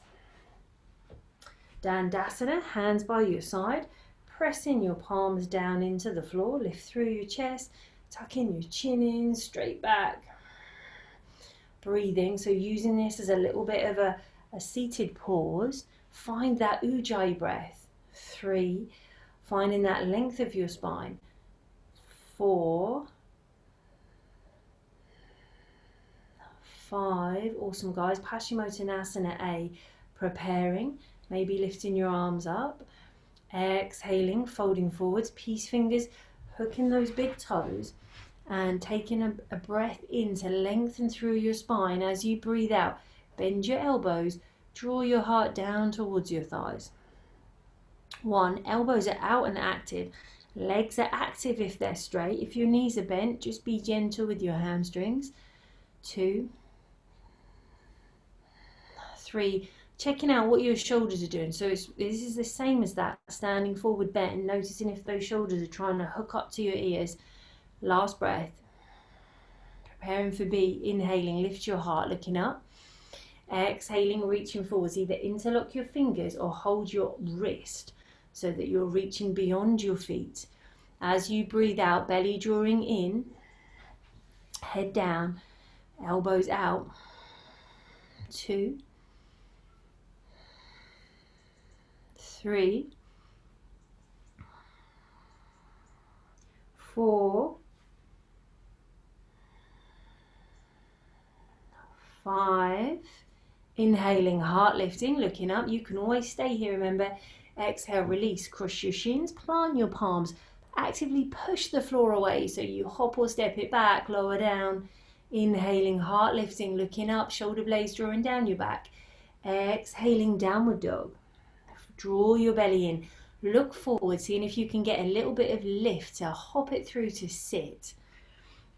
Speaker 1: Dandasana, hands by your side. Pressing your palms down into the floor. Lift through your chest. Tucking your chin in, straight back. Breathing, so using this as a little bit of a seated pause. Find that Ujjayi breath. 3, finding that length of your spine. 4, 5, awesome, guys. Paschimottanasana A, preparing, maybe lifting your arms up. Exhaling, folding forwards, peace fingers, hooking those big toes, and taking a breath in to lengthen through your spine. As you breathe out, bend your elbows, draw your heart down towards your thighs. 1, elbows are out and active. Legs are active if they're straight. If your knees are bent, just be gentle with your hamstrings. 2, 3, checking out what your shoulders are doing. So this is the same as that, standing forward bent and noticing if those shoulders are trying to hook up to your ears. Last breath. Preparing for B, inhaling, lift your heart, looking up. Exhaling, reaching forwards, either interlock your fingers or hold your wrist so that you're reaching beyond your feet. As you breathe out, belly drawing in, head down, elbows out. 2, 3, 4, 5. Inhaling, heart lifting, looking up. You can always stay here, remember. Exhale, release, cross your shins, plant your palms. Actively push the floor away, so you hop or step it back, lower down. Inhaling, heart lifting, looking up, shoulder blades drawing down your back. Exhaling, downward dog. Draw your belly in. Look forward, seeing if you can get a little bit of lift to hop it through to sit.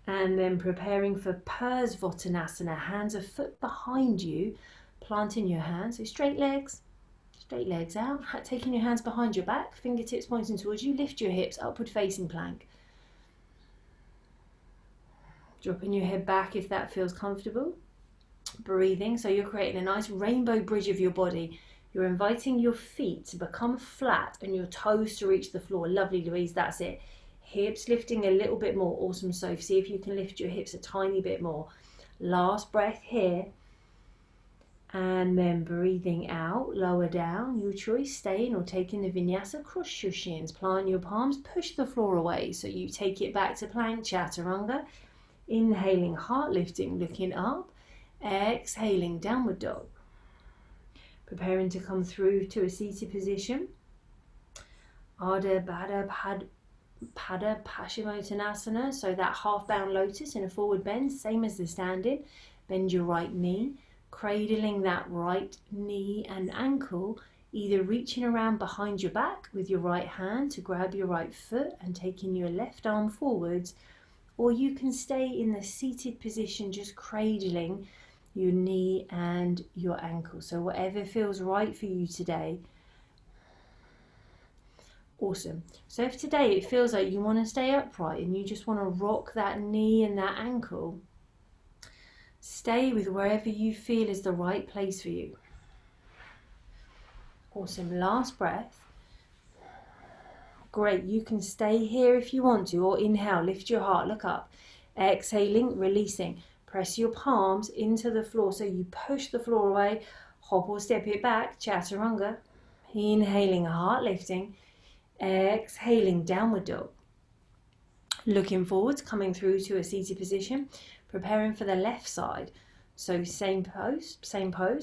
Speaker 1: And then preparing for Prasarita, hands a foot behind you, planting your hands, so straight legs out, taking your hands behind your back, fingertips pointing towards you, lift your hips, upward facing plank. Dropping your head back if that feels comfortable. Breathing, so you're creating a nice rainbow bridge of your body. You're inviting your feet to become flat and your toes to reach the floor. Lovely, Louise, that's it. Hips lifting a little bit more. Awesome, Soph. See if you can lift your hips a tiny bit more. Last breath here. And then breathing out, lower down, your choice, staying or taking the vinyasa, cross your shins, plant your palms, push the floor away. So you take it back to plank, chaturanga. Inhaling, heart lifting, looking up. Exhaling, downward dog. Preparing to come through to a seated position. Ardha Pada Paschimottanasana, so that half bound lotus in a forward bend, same as the standing. Bend your right knee, cradling that right knee and ankle, either reaching around behind your back with your right hand to grab your right foot and taking your left arm forwards, or you can stay in the seated position just cradling your knee and your ankle. So whatever feels right for you today. Awesome. So if today it feels like you want to stay upright and you just want to rock that knee and that ankle, stay with wherever you feel is the right place for you. Awesome. Last breath. Great. You can stay here if you want to, or inhale, lift your heart, look up. Exhaling, releasing. Press your palms into the floor so you push the floor away. Hop or step it back, chaturanga. Inhaling, heart lifting. Exhaling, downward dog. Looking forwards, coming through to a seated position, preparing for the left side. So same pose,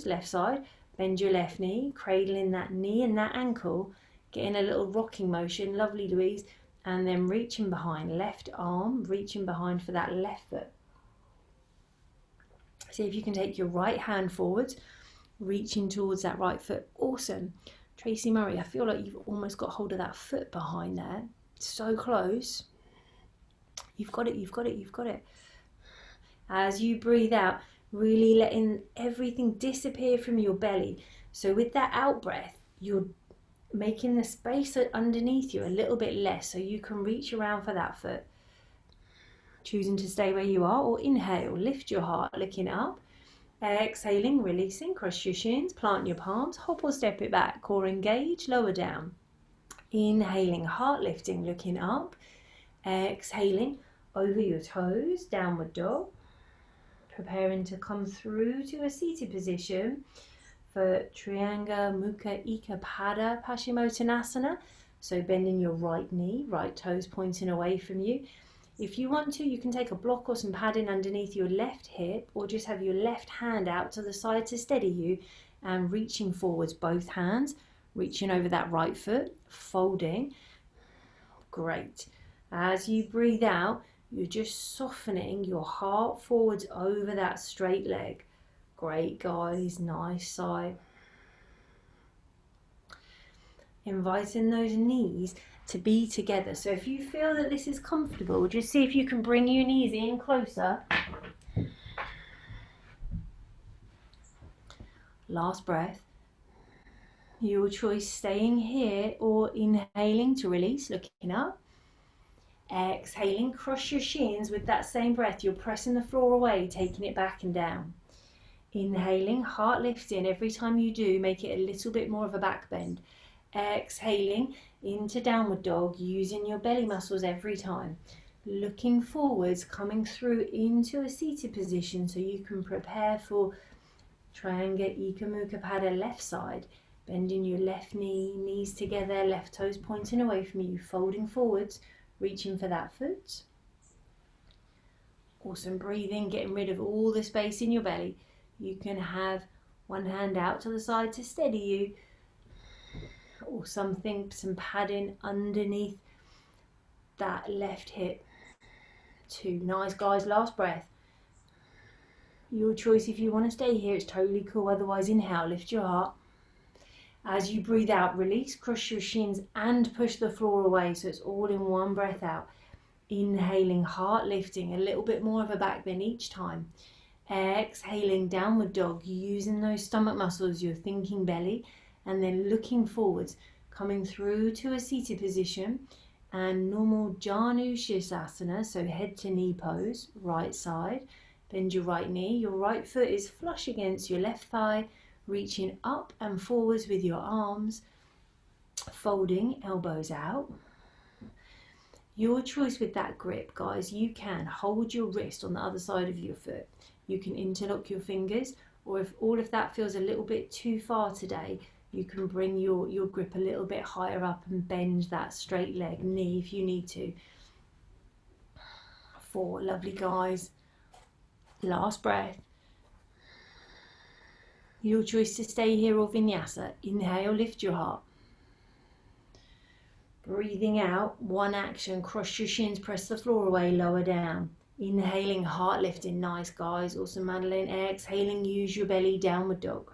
Speaker 1: left side. Bend your left knee, cradling that knee and that ankle, getting a little rocking motion, lovely Louise, and then reaching behind, left arm, reaching behind for that left foot. See if you can take your right hand forwards, reaching towards that right foot. Awesome. Tracy Murray, I feel like you've almost got hold of that foot behind there. So close. You've got it, you've got it, you've got it. As you breathe out, really letting everything disappear from your belly. So with that out breath, you're making the space underneath you a little bit less so you can reach around for that foot. Choosing to stay where you are, or inhale, lift your heart, looking up. Exhaling, releasing, cross your shins, plant your palms, hop or step it back, core engage, lower down. Inhaling, heart lifting, looking up. Exhaling, over your toes, downward dog. Preparing to come through to a seated position for Trianga Mukha Ika Pada Paschimottanasana. So bending your right knee, right toes pointing away from you. If you want to, you can take a block or some padding underneath your left hip, or just have your left hand out to the side to steady you and reaching forwards, both hands, reaching over that right foot, folding. Great. As you breathe out, you're just softening your heart forwards over that straight leg. Great, guys. Nice sigh. Inviting those knees to be together. So if you feel that this is comfortable, just see if you can bring your knees in closer. Last breath. Your choice, staying here or inhaling to release, looking up. Exhaling, cross your shins. With that same breath, you're pressing the floor away, taking it back and down. Inhaling, heart lifting. Every time you do, make it a little bit more of a back bend. Exhaling into downward dog, using your belly muscles every time. Looking forwards, coming through into a seated position so you can prepare for Trianga Ika Mukha Pada left side. Bending your left knee, knees together, left toes pointing away from you, folding forwards, reaching for that foot. Awesome. Breathing, getting rid of all the space in your belly. You can have one hand out to the side to steady you, or something, some padding underneath that left hip. Two. Nice, guys. Last breath. Your choice if you want to stay here, it's totally cool. Otherwise, inhale, lift your heart. As you breathe out, release, cross your shins and push the floor away, so it's all in one breath out. Inhaling, heart lifting, a little bit more of a back bend each time. Exhaling, downward dog, using those stomach muscles, your thinking belly, and then looking forwards, coming through to a seated position, and normal Janu Shirshasana, so head to knee pose, right side. Bend your right knee, your right foot is flush against your left thigh, reaching up and forwards with your arms, folding, elbows out. Your choice with that grip, guys. You can hold your wrist on the other side of your foot. You can interlock your fingers, Or if all of that feels a little bit too far today, you can bring your grip a little bit higher up and bend that straight leg, knee if you need to. 4, lovely guys. Last breath. Your choice to stay here or Vinyasa. Inhale, lift your heart. Breathing out, 1 action, cross your shins, press the floor away, lower down. Inhaling, heart lifting, nice guys, awesome Madeline. Exhaling, use your belly, downward dog.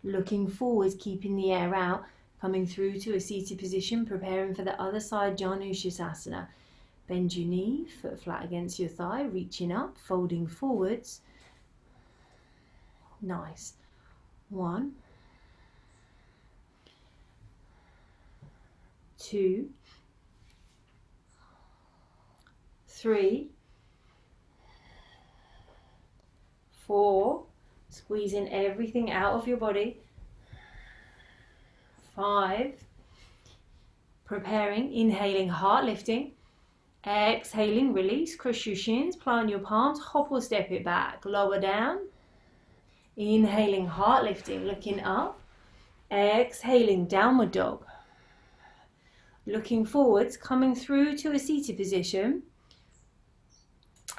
Speaker 1: Looking forwards, keeping the air out, coming through to a seated position, preparing for the other side, Janushasana. Bend your knee, foot flat against your thigh, reaching up, folding forwards. Nice. 1, 2, 3, 4, squeezing everything out of your body. 5, preparing, inhaling, heart lifting. Exhaling, release, cross your shins, plant your palms, hop or step it back, lower down. Inhaling, heart lifting, looking up. Exhaling, downward dog. Looking forwards, coming through to a seated position.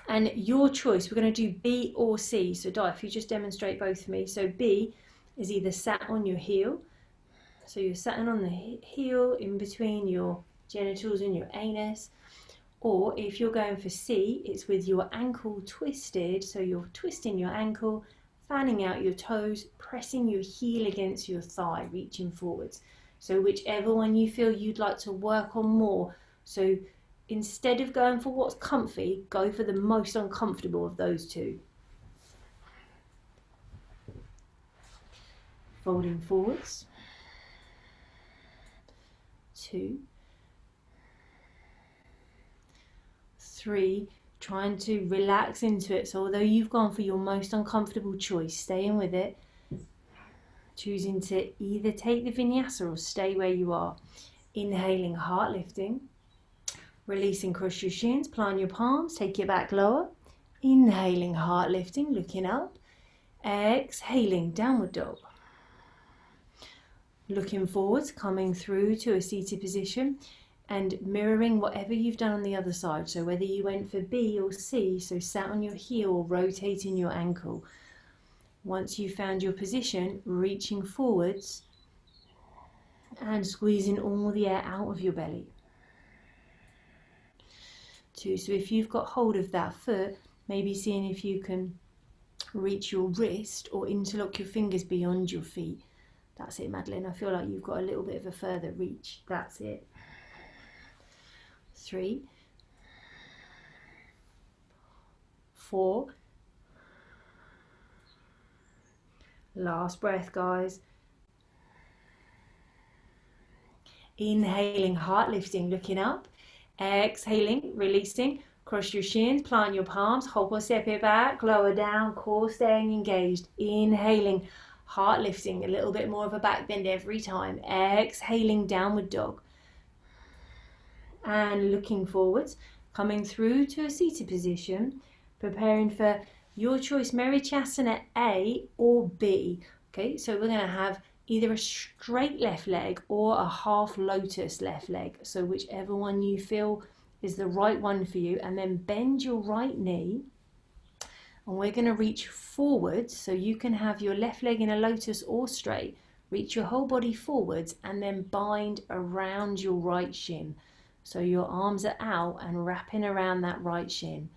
Speaker 1: And your choice, we're going to do B or C. So Di, if you just demonstrate both for me. So B is either sat on your heel. So you're sat on the heel in between your genitals and your anus. Or if you're going for C, it's with your ankle twisted. So you're twisting your ankle, fanning out your toes, pressing your heel against your thigh, reaching forwards. So whichever one you feel you'd like to work on more. So instead of going for what's comfy, go for the most uncomfortable of those two. Folding forwards. 2, 3, trying to relax into it. So although you've gone for your most uncomfortable choice, staying with it, choosing to either take the Vinyasa or stay where you are. Inhaling, heart lifting. Releasing, cross your shins, plant your palms, take it back lower. Inhaling, heart lifting, looking up. Exhaling, downward dog. Looking forwards, coming through to a seated position and mirroring whatever you've done on the other side. So whether you went for B or C, so sat on your heel or rotating your ankle. Once you've found your position, reaching forwards and squeezing all the air out of your belly. 2, so if you've got hold of that foot, maybe seeing if you can reach your wrist or interlock your fingers beyond your feet. That's it, Madeline. I feel like you've got a little bit of a further reach. That's it. 3, 4. Last breath, guys. Inhaling, heart lifting, looking up. Exhaling, releasing. Cross your shins, plant your palms, hop or step it back, lower down, core staying engaged. Inhaling, heart lifting, a little bit more of a back bend every time. Exhaling, downward dog. And looking forwards, coming through to a seated position, preparing for your choice, Merichasana A or B. Okay, so we're going to have either a straight left leg or a half lotus left leg. So whichever one you feel is the right one for you. And then bend your right knee. And we're going to reach forwards. So you can have your left leg in a lotus or straight. Reach your whole body forwards and then bind around your right shin. So your arms are out and wrapping around that right shin.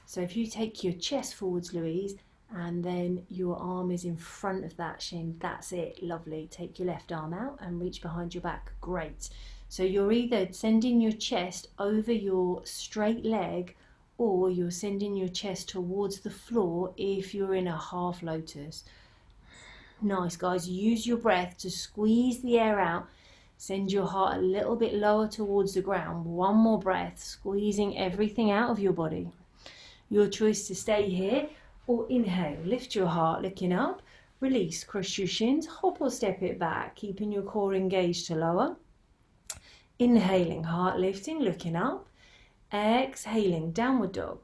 Speaker 1: So if you take your chest forwards, Louise, and then your arm is in front of that shin, that's it, lovely. Take your left arm out and reach behind your back, great. So you're either sending your chest over your straight leg or you're sending your chest towards the floor if you're in a half lotus. Nice, guys, use your breath to squeeze the air out. Send your heart a little bit lower towards the ground. One more breath, squeezing everything out of your body. Your choice to stay here or inhale. Lift your heart, looking up. Release, cross your shins, hop or step it back, keeping your core engaged to lower. Inhaling, heart lifting, looking up. Exhaling, downward dog.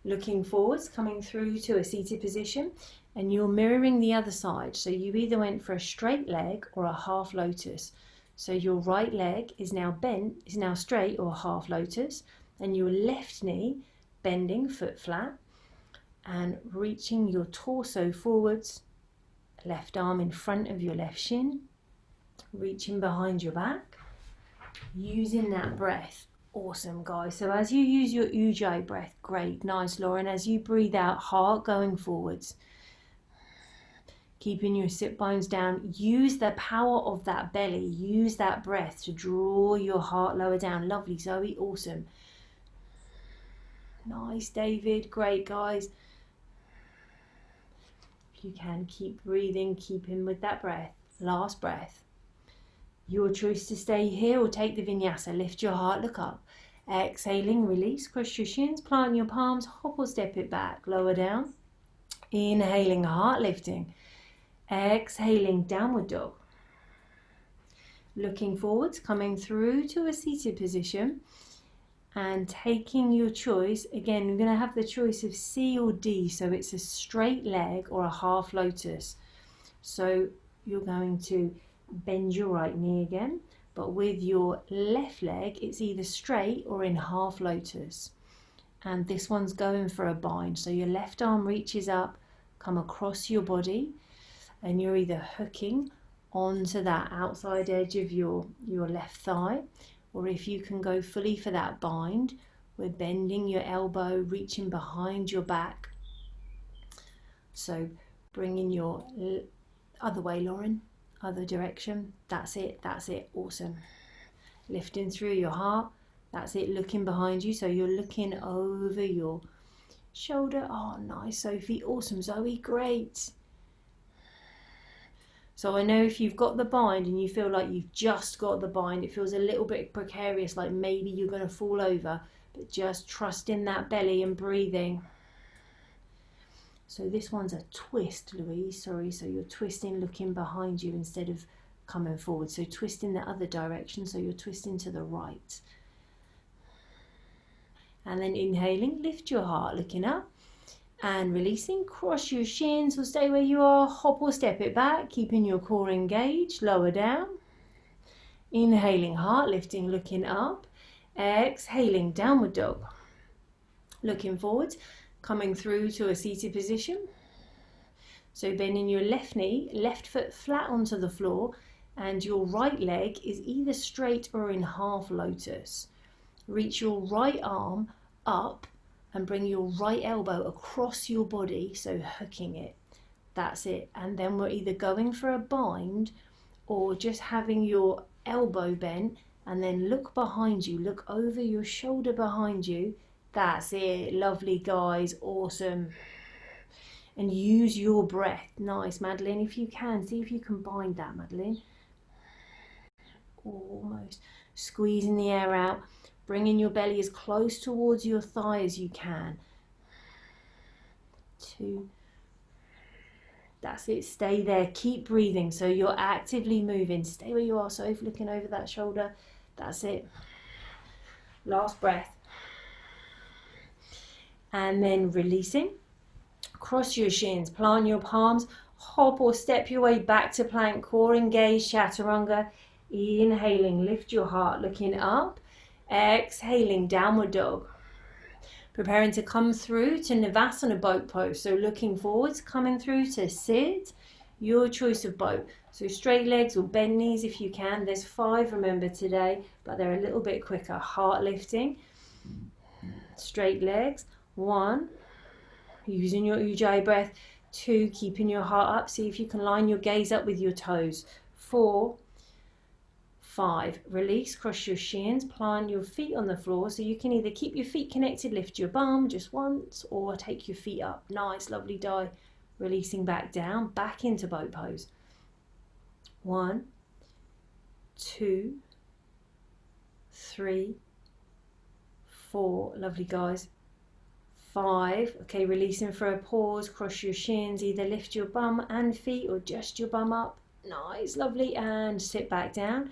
Speaker 1: Looking forwards, coming through to a seated position, and you're mirroring the other side. So you either went for a straight leg or a half lotus. So your right leg is now bent, is now straight or half lotus, and your left knee bending, foot flat, and reaching your torso forwards, left arm in front of your left shin, reaching behind your back, using that breath. Awesome, guys. So as you use your Ujjayi breath, great, nice, Lauren. As you breathe out, heart going forwards, keeping your sit bones down. Use the power of that belly. Use that breath to draw your heart lower down. Lovely, Zoe. Awesome. Nice, David. Great, guys. If you can, keep breathing, keep in with that breath. Last breath. Your choice to stay here or take the Vinyasa. Lift your heart, look up. Exhaling, release, cross your shins, plant your palms, hop or step it back, lower down. Inhaling, heart lifting. Exhaling, downward dog. Looking forwards, coming through to a seated position and taking your choice. Again, you're going to have the choice of C or D, so it's a straight leg or a half lotus. So you're going to bend your right knee again, but with your left leg it's either straight or in half lotus, and this one's going for a bind. So your left arm reaches up, come across your body, and you're either hooking onto that outside edge of your left thigh, or if you can go fully for that bind, we're bending your elbow, reaching behind your back. So bringing your other way, Lauren. Other direction. That's it, awesome. Lifting through your heart, that's it, looking behind you, so you're looking over your shoulder. Oh, nice, Sophie, awesome, Zoe, great. So I know if you've got the bind and you feel like you've just got the bind, it feels a little bit precarious, like maybe you're going to fall over, but just trust in that belly and breathing. So this one's a twist, Louise, sorry, so you're twisting, looking behind you instead of coming forward. So twist in the other direction, so you're twisting to the right. And then inhaling, lift your heart, looking up, and releasing, cross your shins or stay where you are, hop or step it back, keeping your core engaged, lower down. Inhaling, heart lifting, looking up. Exhaling, downward dog. Looking forwards. Coming through to a seated position. So bending your left knee, left foot flat onto the floor, and your right leg is either straight or in half lotus. Reach your right arm up and bring your right elbow across your body, so hooking it. That's it. And then we're either going for a bind or just having your elbow bent, and then look behind you, look over your shoulder behind you. That's it, lovely, guys, awesome. And use your breath. Nice, Madeline, if you can, see if you can bind that, Madeline. Almost. Squeezing the air out, bringing your belly as close towards your thigh as you can. 2. That's it, stay there, keep breathing, so you're actively moving. Stay where you are, so looking over that shoulder. That's it. Last breath. And then releasing, cross your shins, plant your palms, hop or step your way back to plank, core engaged, chaturanga. Inhaling, lift your heart, looking up. Exhaling, downward dog. Preparing to come through to Navasana boat pose. So looking forwards, coming through to sit, your choice of boat. So straight legs or bend knees if you can. There's 5, remember, today, but they're a little bit quicker. Heart lifting, straight legs. 1, using your Ujjayi breath. 2, keeping your heart up. See if you can line your gaze up with your toes. 4, 5, release, cross your shins, plant your feet on the floor. So you can either keep your feet connected, lift your bum just once, or take your feet up. Nice, lovely, die. Releasing back down, back into boat pose. 1, 2, 3, 4, lovely, guys. 5, okay, releasing for a pause, cross your shins, either lift your bum and feet or just your bum up. Nice, lovely, and sit back down.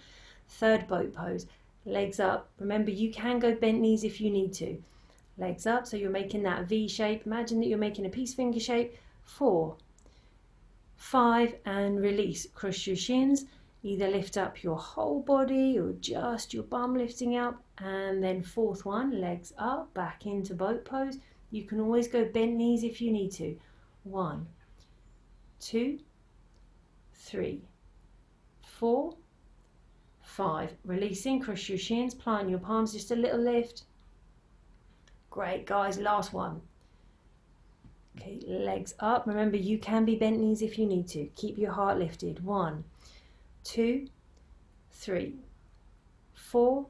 Speaker 1: 3rd boat pose, legs up. Remember, you can go bent knees if you need to. legs up, so you're making that V shape. Imagine that you're making a peace finger shape. 4, 5, and release. Cross your shins. Either lift up your whole body or just your bum lifting up. And then 4th one, legs up, back into boat pose. You can always go bent knees if you need to. 1, 2, 3, 4, 5. Releasing, cross your shins, plant your palms, just a little lift. Great, guys, last one. Okay, legs up. Remember, you can be bent knees if you need to. Keep your heart lifted. 1, 2, 3, 4,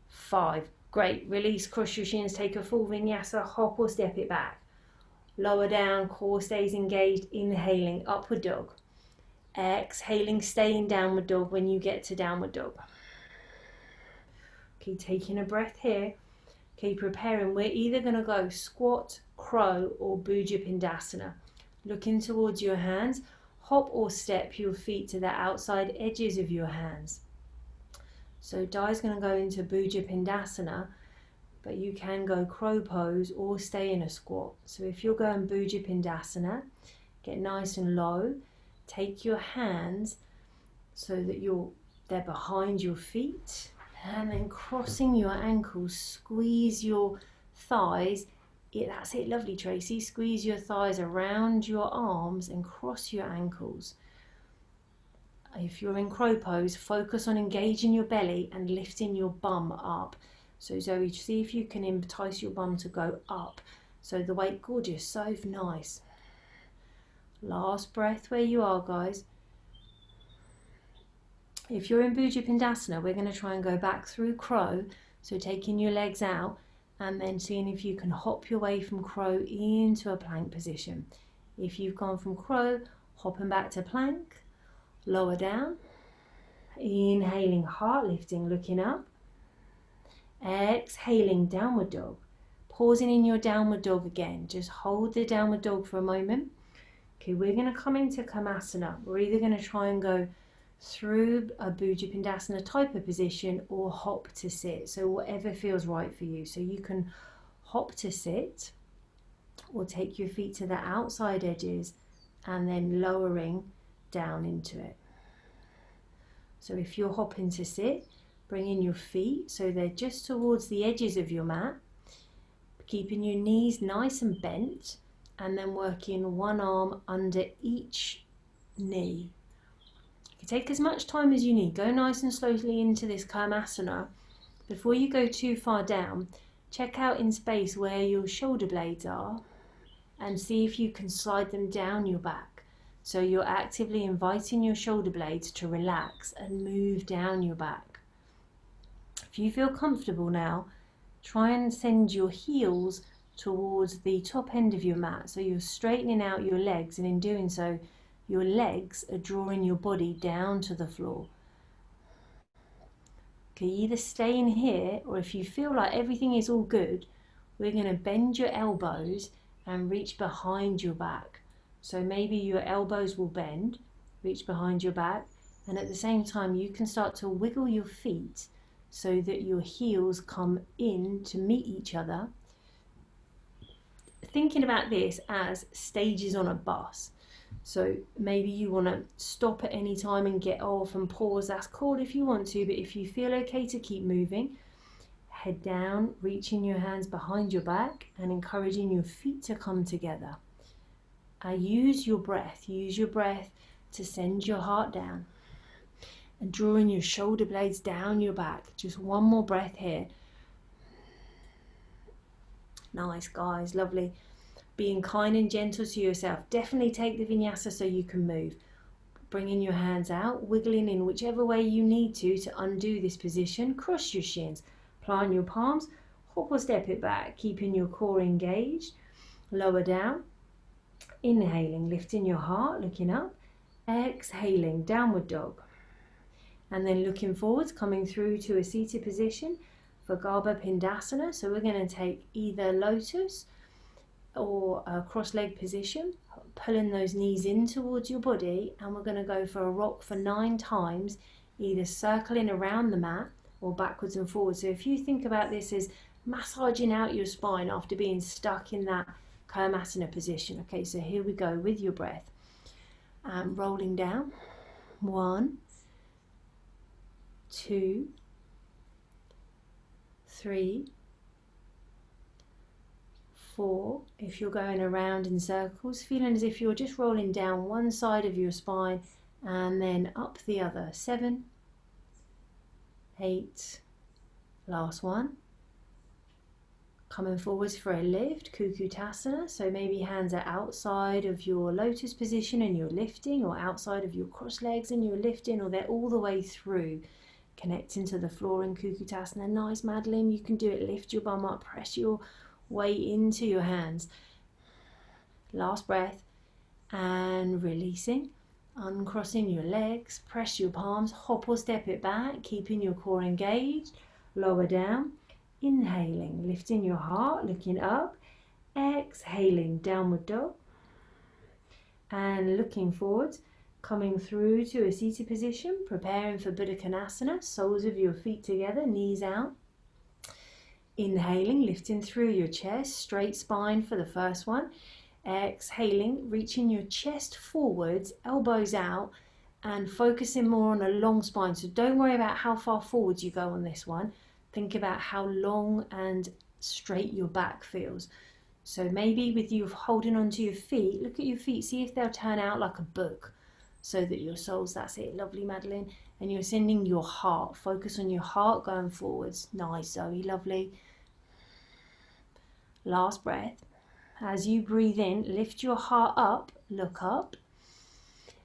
Speaker 1: 5. Great. Release, cross your shins, take a full vinyasa, hop or step it back. Lower down, core stays engaged. Inhaling, upward dog. Exhaling, stay in downward dog when you get to downward dog. Okay, taking a breath here. Okay, preparing. We're either going to go squat, crow, or Bhuja Pindasana. Looking towards your hands. Hop or step your feet to the outside edges of your hands. So Di's going to go into Bhuja Pindasana, but you can go crow pose or stay in a squat. So if you're going Bhuja Pindasana, get nice and low. Take your hands so that they're behind your feet, and then crossing your ankles, squeeze your thighs. That's it, lovely Tracy. Squeeze your thighs around your arms and cross your ankles. If you're in crow pose, focus on engaging your belly and lifting your bum up. So Zoe, see if you can entice your bum to go up. So the weight, gorgeous, so nice. Last breath where you are, guys. If you're in Bhuja Pindasana, we're going to try and go back through crow. So taking your legs out and then seeing if you can hop your way from crow into a plank position. If you've gone from crow, hopping back to plank, lower down. Inhaling, heart lifting, looking up. Exhaling, downward dog. Pausing in your downward dog again. Just hold the downward dog for a moment. Okay, we're going to come into Kamasana. We're either going to try and go through a Bhuja Pindasana type of position or hop to sit. So whatever feels right for you. So you can hop to sit or take your feet to the outside edges and then lowering down into it. So if you're hopping to sit, bring in your feet so they're just towards the edges of your mat. Keeping your knees nice and bent. And then working one arm under each knee. You can take as much time as you need. Go nice and slowly into this Kamasana. Before you go too far down, check out in space where your shoulder blades are and see if you can slide them down your back. So you're actively inviting your shoulder blades to relax and move down your back. If you feel comfortable now, try and send your heels towards the top end of your mat, so you're straightening out your legs, and in doing so your legs are drawing your body down to the floor. Okay, either stay in here, or if you feel like everything is all good, we're going to bend your elbows and reach behind your back. So maybe your elbows will bend, reach behind your back, and at the same time you can start to wiggle your feet so that your heels come in to meet each other. Thinking about this as stages on a bus. So maybe you want to stop at any time and get off and pause. That's cool if you want to, but if you feel okay to keep moving, head down, reaching your hands behind your back and encouraging your feet to come together. Use your breath to send your heart down and drawing your shoulder blades down your back. Just one more breath here. Nice, guys, lovely. Being kind and gentle to yourself. Definitely take the vinyasa so you can move. Bringing your hands out, wiggling in whichever way you need to undo this position. Cross your shins, plant your palms, hop or step it back, keeping your core engaged. Lower down. Inhaling, lifting your heart, looking up. Exhaling, downward dog. And then looking forwards, coming through to a seated position for Garbha Pindasana. So we're going to take either Lotus or a cross-leg position, pulling those knees in towards your body, and we're going to go for a rock for 9 times, either circling around the mat or backwards and forwards. So if you think about this as massaging out your spine after being stuck in that Kamasana position. Okay, so here we go with your breath. Rolling down. 1, 2, 3, 4. If you're going around in circles, feeling as if you're just rolling down one side of your spine and then up the other. 7, 8, last one. Coming forwards for a lift, Kukutasana. So maybe hands are outside of your Lotus position and you're lifting, or outside of your cross legs and you're lifting, or they're all the way through, connecting to the floor in Kukutasana. Nice, Madeline. You can do it. Lift your bum up, press your way into your hands. Last breath, and releasing. Uncrossing your legs, press your palms, hop or step it back, keeping your core engaged. Lower down. Inhaling, lifting your heart, looking up. Exhaling, downward dog. And looking forwards, coming through to a seated position, preparing for Buddha Kanasana, soles of your feet together, knees out. Inhaling, lifting through your chest, straight spine for the first one. Exhaling, reaching your chest forwards, elbows out, and focusing more on a long spine. So don't worry about how far forwards you go on this one. Think about how long and straight your back feels. So maybe with you holding onto your feet, look at your feet, see if they'll turn out like a book so that your soles, that's it, lovely Madeline. And you're sending your heart, focus on your heart going forwards. Nice Zoe, lovely. Last breath. As you breathe in, lift your heart up, look up.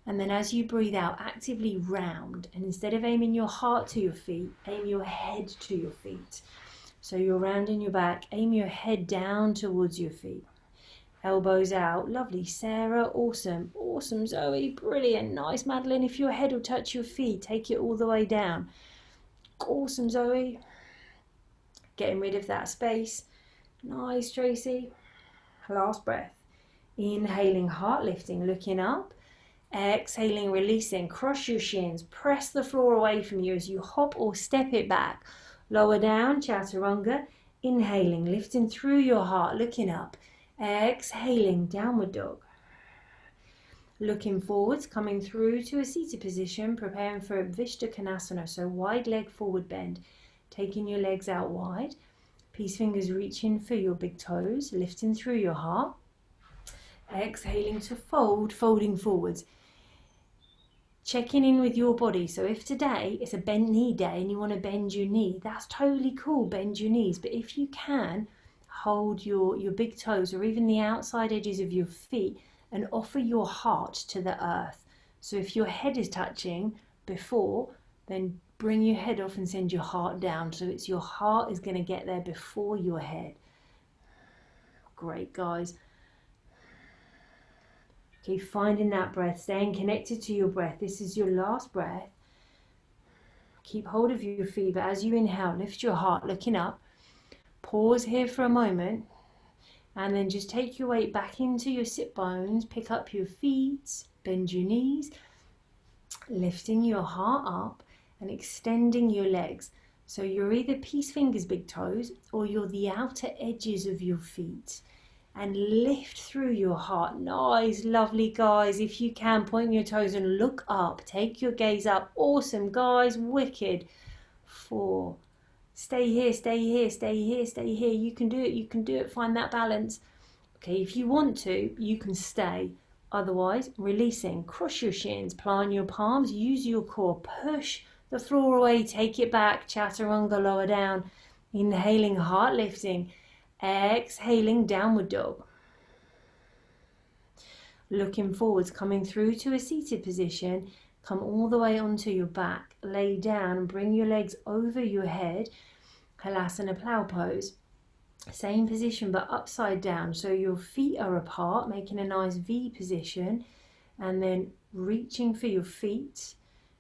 Speaker 1: And then as you breathe out, actively round. And instead of aiming your heart to your feet, aim your head to your feet. So you're rounding your back, aim your head down towards your feet. Elbows out, lovely Sarah, awesome. Awesome Zoe, brilliant. Nice Madeline, if your head will touch your feet, take it all the way down. Awesome Zoe. Getting rid of that space. Nice Tracy. Last breath. Inhaling, heart lifting, looking up. Exhaling, releasing, cross your shins, press the floor away from you as you hop or step it back. Lower down, Chaturanga. Inhaling, lifting through your heart, looking up. Exhaling, downward dog. Looking forwards, coming through to a seated position, preparing for a Vishta Kanasana, so wide leg forward bend. Taking your legs out wide. Peace fingers reaching for your big toes, lifting through your heart. Exhaling to fold, folding forwards. Checking in with your body. So if today it's a bent knee day and you want to bend your knee, that's totally cool, bend your knees. But if you can, hold your big toes or even the outside edges of your feet and offer your heart to the earth. So if your head is touching before, then bring your head off and send your heart down. So it's your heart is going to get there before your head. Great, guys. Okay, finding that breath, staying connected to your breath. This is your last breath. Keep hold of your feet, but as you inhale, lift your heart, looking up. Pause here for a moment, and then just take your weight back into your sit bones. Pick up your feet, bend your knees, lifting your heart up and extending your legs. So you're either peace fingers, big toes, or you're the outer edges of your feet. And lift through your heart. Nice, lovely, guys. If you can, point your toes and look up. Take your gaze up. Awesome, guys. Wicked. 4. Stay here, stay here, stay here, stay here. You can do it, you can do it. Find that balance. Okay, if you want to, you can stay. Otherwise, releasing. Cross your shins, plant your palms, use your core. Push the floor away, take it back. Chaturanga, lower down. Inhaling, heart lifting. Exhaling, downward dog. Looking forwards, coming through to a seated position. Come all the way onto your back. Lay down and bring your legs over your head. Halasana Plow Pose. Same position but upside down. So your feet are apart, making a nice V position. And then reaching for your feet.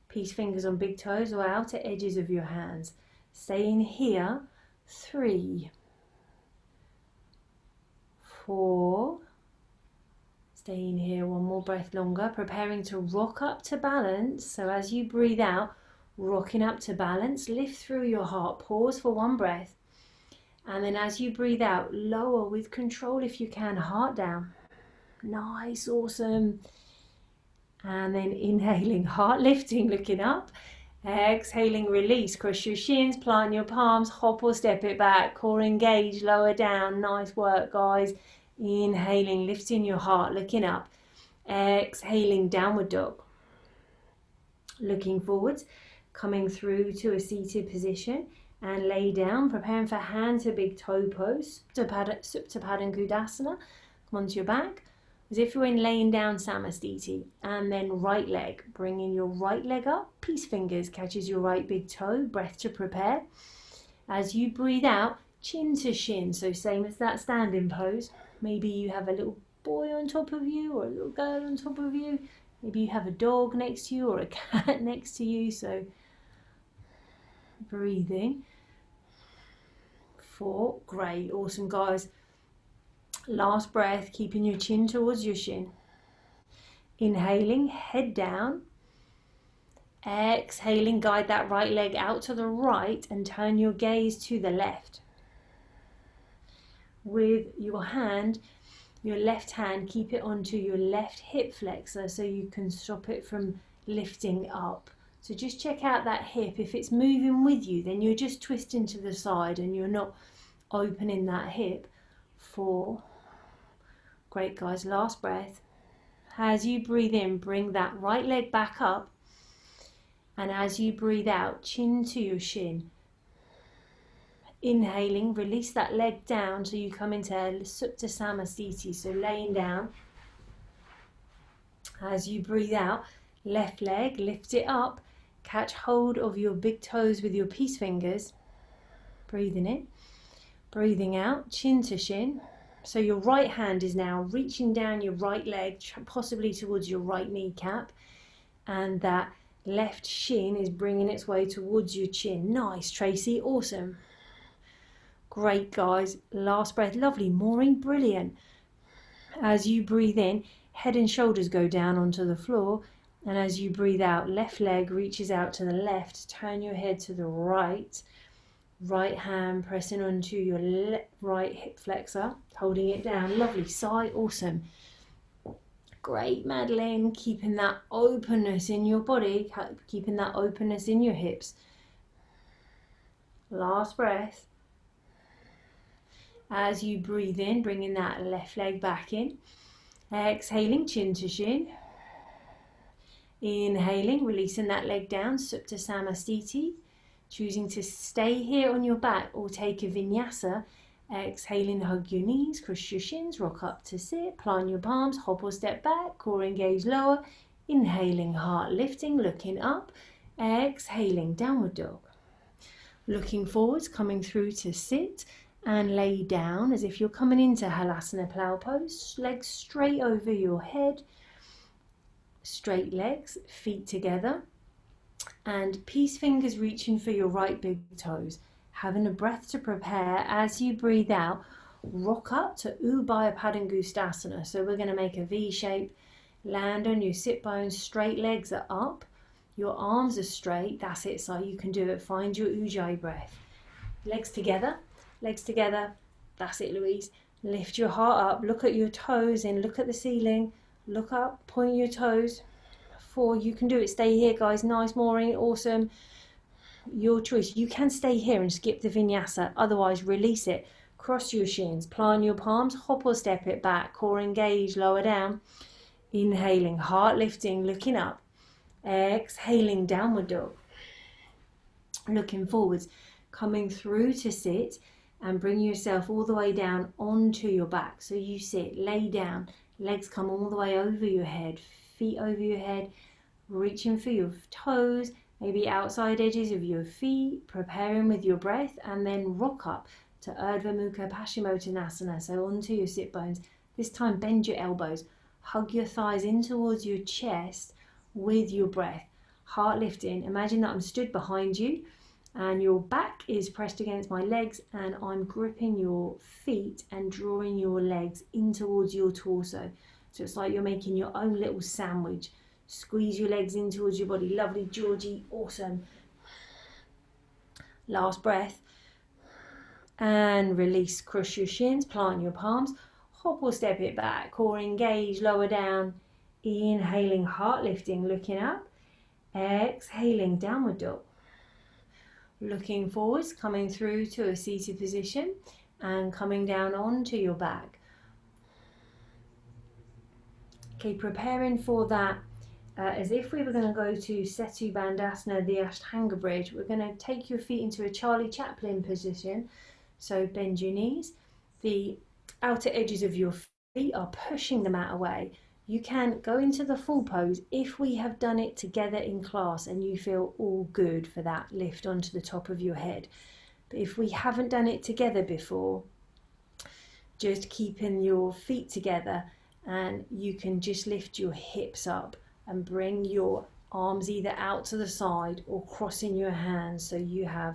Speaker 1: Peace fingers on big toes or outer edges of your hands. Staying here. 3. 4. Staying here one more breath longer, preparing to rock up to balance. So as you breathe out, rocking up to balance, lift through your heart, pause for one breath, And then as you breathe out, lower with control if you can, heart down. Nice, awesome. And then inhaling, heart lifting, looking up. Exhaling, release, cross your shins, plant your palms, hop or step it back, core engage, lower down. Nice work, guys. Inhaling, lifting your heart, looking up. Exhaling, downward dog. Looking forwards, coming through to a seated position and lay down, preparing for hand to big toe pose, Supta Pada Kudasana. Come onto your back, as if you're in laying down Samastiti. And then right leg, bringing your right leg up, peace fingers catches your right big toe, breath to prepare. As you breathe out, chin to shin, so same as that standing pose. Maybe you have a little boy on top of you or a little girl on top of you. Maybe you have a dog next to you or a cat next to you, so breathing. 4, great, awesome, guys. Last breath, keeping your chin towards your shin. Inhaling, head down. Exhaling, guide that right leg out to the right and turn your gaze to the left. With your hand, your left hand, keep it onto your left hip flexor so you can stop it from lifting up. So just check out that hip. If it's moving with you, then you're just twisting to the side and you're not opening that hip. 4. Great, guys. Last breath. As you breathe in, bring that right leg back up. And as you breathe out, chin to your shin. Inhaling, release that leg down so you come into Supta Samastiti, so laying down. As you breathe out, left leg, lift it up. Catch hold of your big toes with your peace fingers. Breathing in. Breathing out, chin to shin. So your right hand is now reaching down your right leg, possibly towards your right kneecap. And that left shin is bringing its way towards your chin. Nice, Tracy, awesome. Great, guys. Last breath, lovely. Maureen, brilliant. As you breathe in, head and shoulders go down onto the floor. And as you breathe out, left leg reaches out to the left. Turn your head to the right. Right hand pressing onto your right hip flexor, holding it down. Lovely, sigh, awesome. Great, Madeline, keeping that openness in your body, keeping that openness in your hips. Last breath. As you breathe in, bringing that left leg back in. Exhaling, chin to shin. Inhaling, releasing that leg down, Supta Samastiti. Choosing to stay here on your back or take a Vinyasa. Exhaling, hug your knees, cross your shins, rock up to sit, plant your palms, hop or step back, core engage lower. Inhaling, heart lifting, looking up. Exhaling, downward dog. Looking forwards, coming through to sit and lay down as if you're coming into Halasana Plow Pose. Legs straight over your head. Straight legs, feet together. And peace fingers reaching for your right big toes. Having a breath to prepare. As you breathe out, rock up to Ubaya Padangustasana. So we're going to make a V shape. Land on your sit bones. Straight legs are up. Your arms are straight. That's it. So you can do it. Find your Ujjayi breath. Legs together. Legs together. That's it, Louise. Lift your heart up. Look at your toes and look at the ceiling. Look up. Point your toes. 4, you can do it. Stay here, guys. Nice, Maureen, awesome. Your choice. You can stay here and skip the Vinyasa. Otherwise, release it. Cross your shins. Plant your palms. Hop or step it back. Core engage. Lower down. Inhaling. Heart lifting. Looking up. Exhaling. Downward dog. Looking forwards. Coming through to sit. And bring yourself all the way down onto your back. So you sit. Lay down. Legs come all the way over your head. Feet over your head, reaching for your toes, maybe outside edges of your feet, preparing with your breath, and then rock up to Urdhva Mukha Paschimottanasana, so onto your sit bones. This time bend your elbows, hug your thighs in towards your chest with your breath. Heart lifting. Imagine that I'm stood behind you and your back is pressed against my legs and I'm gripping your feet and drawing your legs in towards your torso. So it's like you're making your own little sandwich. Squeeze your legs in towards your body. Lovely, Georgie, awesome. Last breath. and release. Cross your shins, plant your palms, hop or step it back, core engaged, lower down. Inhaling, heart lifting, looking up. Exhaling, downward dog. Looking forwards, coming through to a seated position and coming down onto your back. Okay, preparing for that as if we were going to go to Setu Bandhasana, the Ashtanga bridge. We're going to take your feet into a Charlie Chaplin position. So bend your knees. The outer edges of your feet are pushing the mat away. You can go into the full pose if we have done it together in class and you feel all good for that lift onto the top of your head. But if we haven't done it together before, just keeping your feet together, and you can just lift your hips up and bring your arms either out to the side or crossing your hands so you have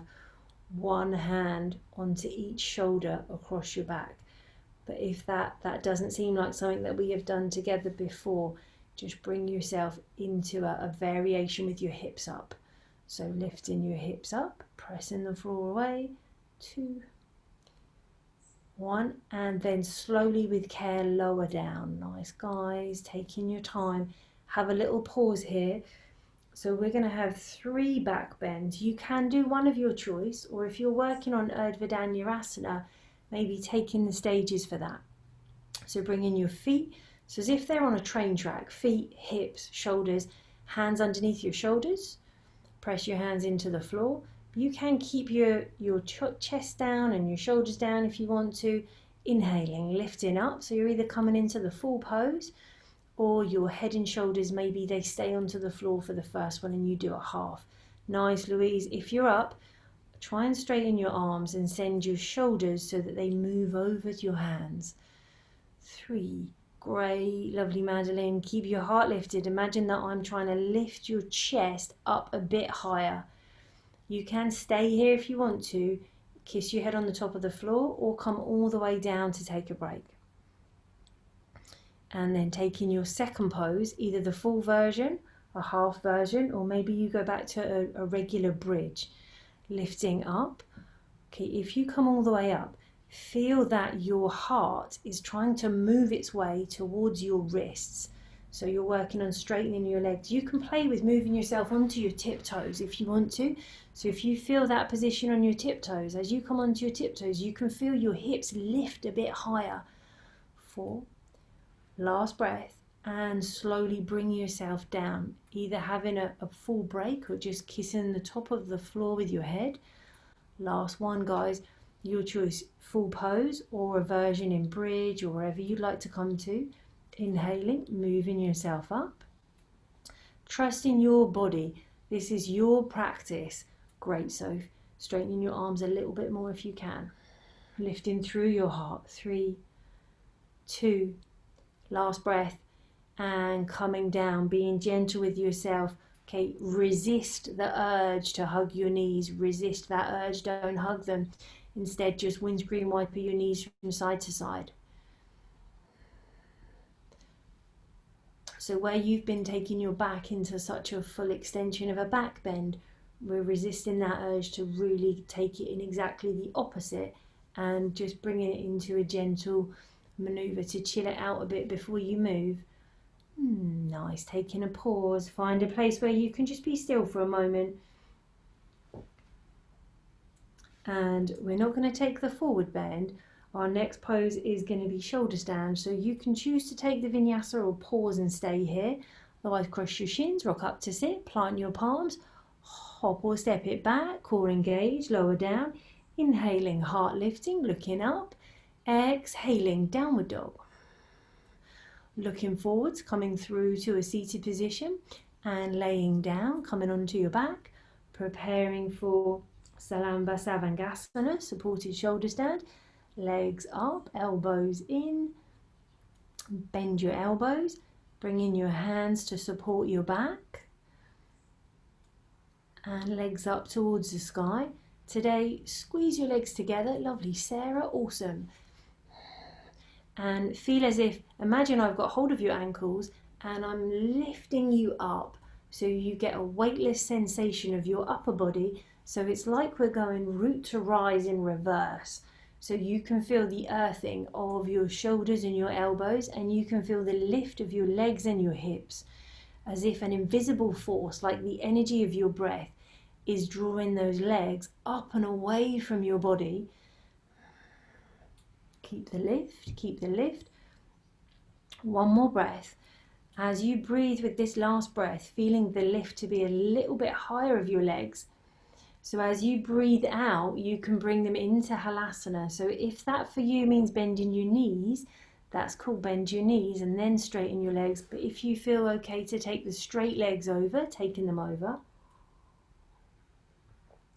Speaker 1: one hand onto each shoulder across your back. But if that doesn't seem like something that we have done together before, just bring yourself into a variation with your hips up. So lifting your hips up, pressing the floor away, 2, 1, and then slowly with care lower down. Nice guys, taking your time. Have a little pause here. So we're going to have 3 back bends. You can do one of your choice, or if you're working on Urdhva Dhanurasana, maybe taking the stages for that. So bringing your feet, so as if they're on a train track, feet, hips, shoulders, hands underneath your shoulders. Press your hands into the floor. You can keep your chest down and your shoulders down if you want to. Inhaling, lifting up. So you're either coming into the full pose, or your head and shoulders, maybe they stay onto the floor for the first one and you do a half. Nice, Louise. If you're up, try and straighten your arms and send your shoulders so that they move over to your hands. 3, great, lovely, Madeline. Keep your heart lifted. Imagine that I'm trying to lift your chest up a bit higher. You can stay here if you want to, kiss your head on the top of the floor, or come all the way down to take a break. And then taking your second pose, either the full version, a half version, or maybe you go back to a regular bridge. Lifting up. Okay, if you come all the way up, feel that your heart is trying to move its way towards your wrists. So you're working on straightening your legs. You can play with moving yourself onto your tiptoes if you want to. So if you feel that position on your tiptoes, as you come onto your tiptoes, you can feel your hips lift a bit higher. 4, last breath, and slowly bring yourself down, either having a full break or just kissing the top of the floor with your head. Last one, guys, your choice, full pose or a version in bridge or wherever you'd like to come to. Inhaling, moving yourself up. Trust in your body. This is your practice. Great, so straightening your arms a little bit more if you can. Lifting through your heart. 3, 2, last breath, and coming down, being gentle with yourself. Okay, resist the urge to hug your knees. Resist that urge, don't hug them. Instead, just windscreen wiper your knees from side to side. So where you've been taking your back into such a full extension of a back bend, we're resisting that urge to really take it in exactly the opposite and just bringing it into a gentle maneuver to chill it out a bit before you move. Nice, taking a pause. Find a place where you can just be still for a moment. And we're not going to take the forward bend. Our next pose is going to be shoulder stand. So you can choose to take the Vinyasa or pause and stay here. Otherwise, cross your shins, rock up to sit, plant your palms, hop or step it back, core engaged, lower down. Inhaling, heart lifting, looking up. Exhaling, downward dog. Looking forwards, coming through to a seated position and laying down, coming onto your back, preparing for Salambasavangasana, supported shoulder stand. Legs up, elbows in, bend your elbows, bring in your hands to support your back, and legs up towards the sky. Today, squeeze your legs together. Lovely, Sarah, awesome. And feel as if, imagine I've got hold of your ankles and I'm lifting you up so you get a weightless sensation of your upper body. So it's like we're going root to rise in reverse. So you can feel the earthing of your shoulders and your elbows, and you can feel the lift of your legs and your hips, as if an invisible force, like the energy of your breath, is drawing those legs up and away from your body. Keep the lift, keep the lift. One more breath. As you breathe with this last breath, feeling the lift to be a little bit higher of your legs. So as you breathe out, you can bring them into Halasana. So if that for you means bending your knees, that's cool, bend your knees and then straighten your legs. But if you feel okay to take the straight legs over, taking them over.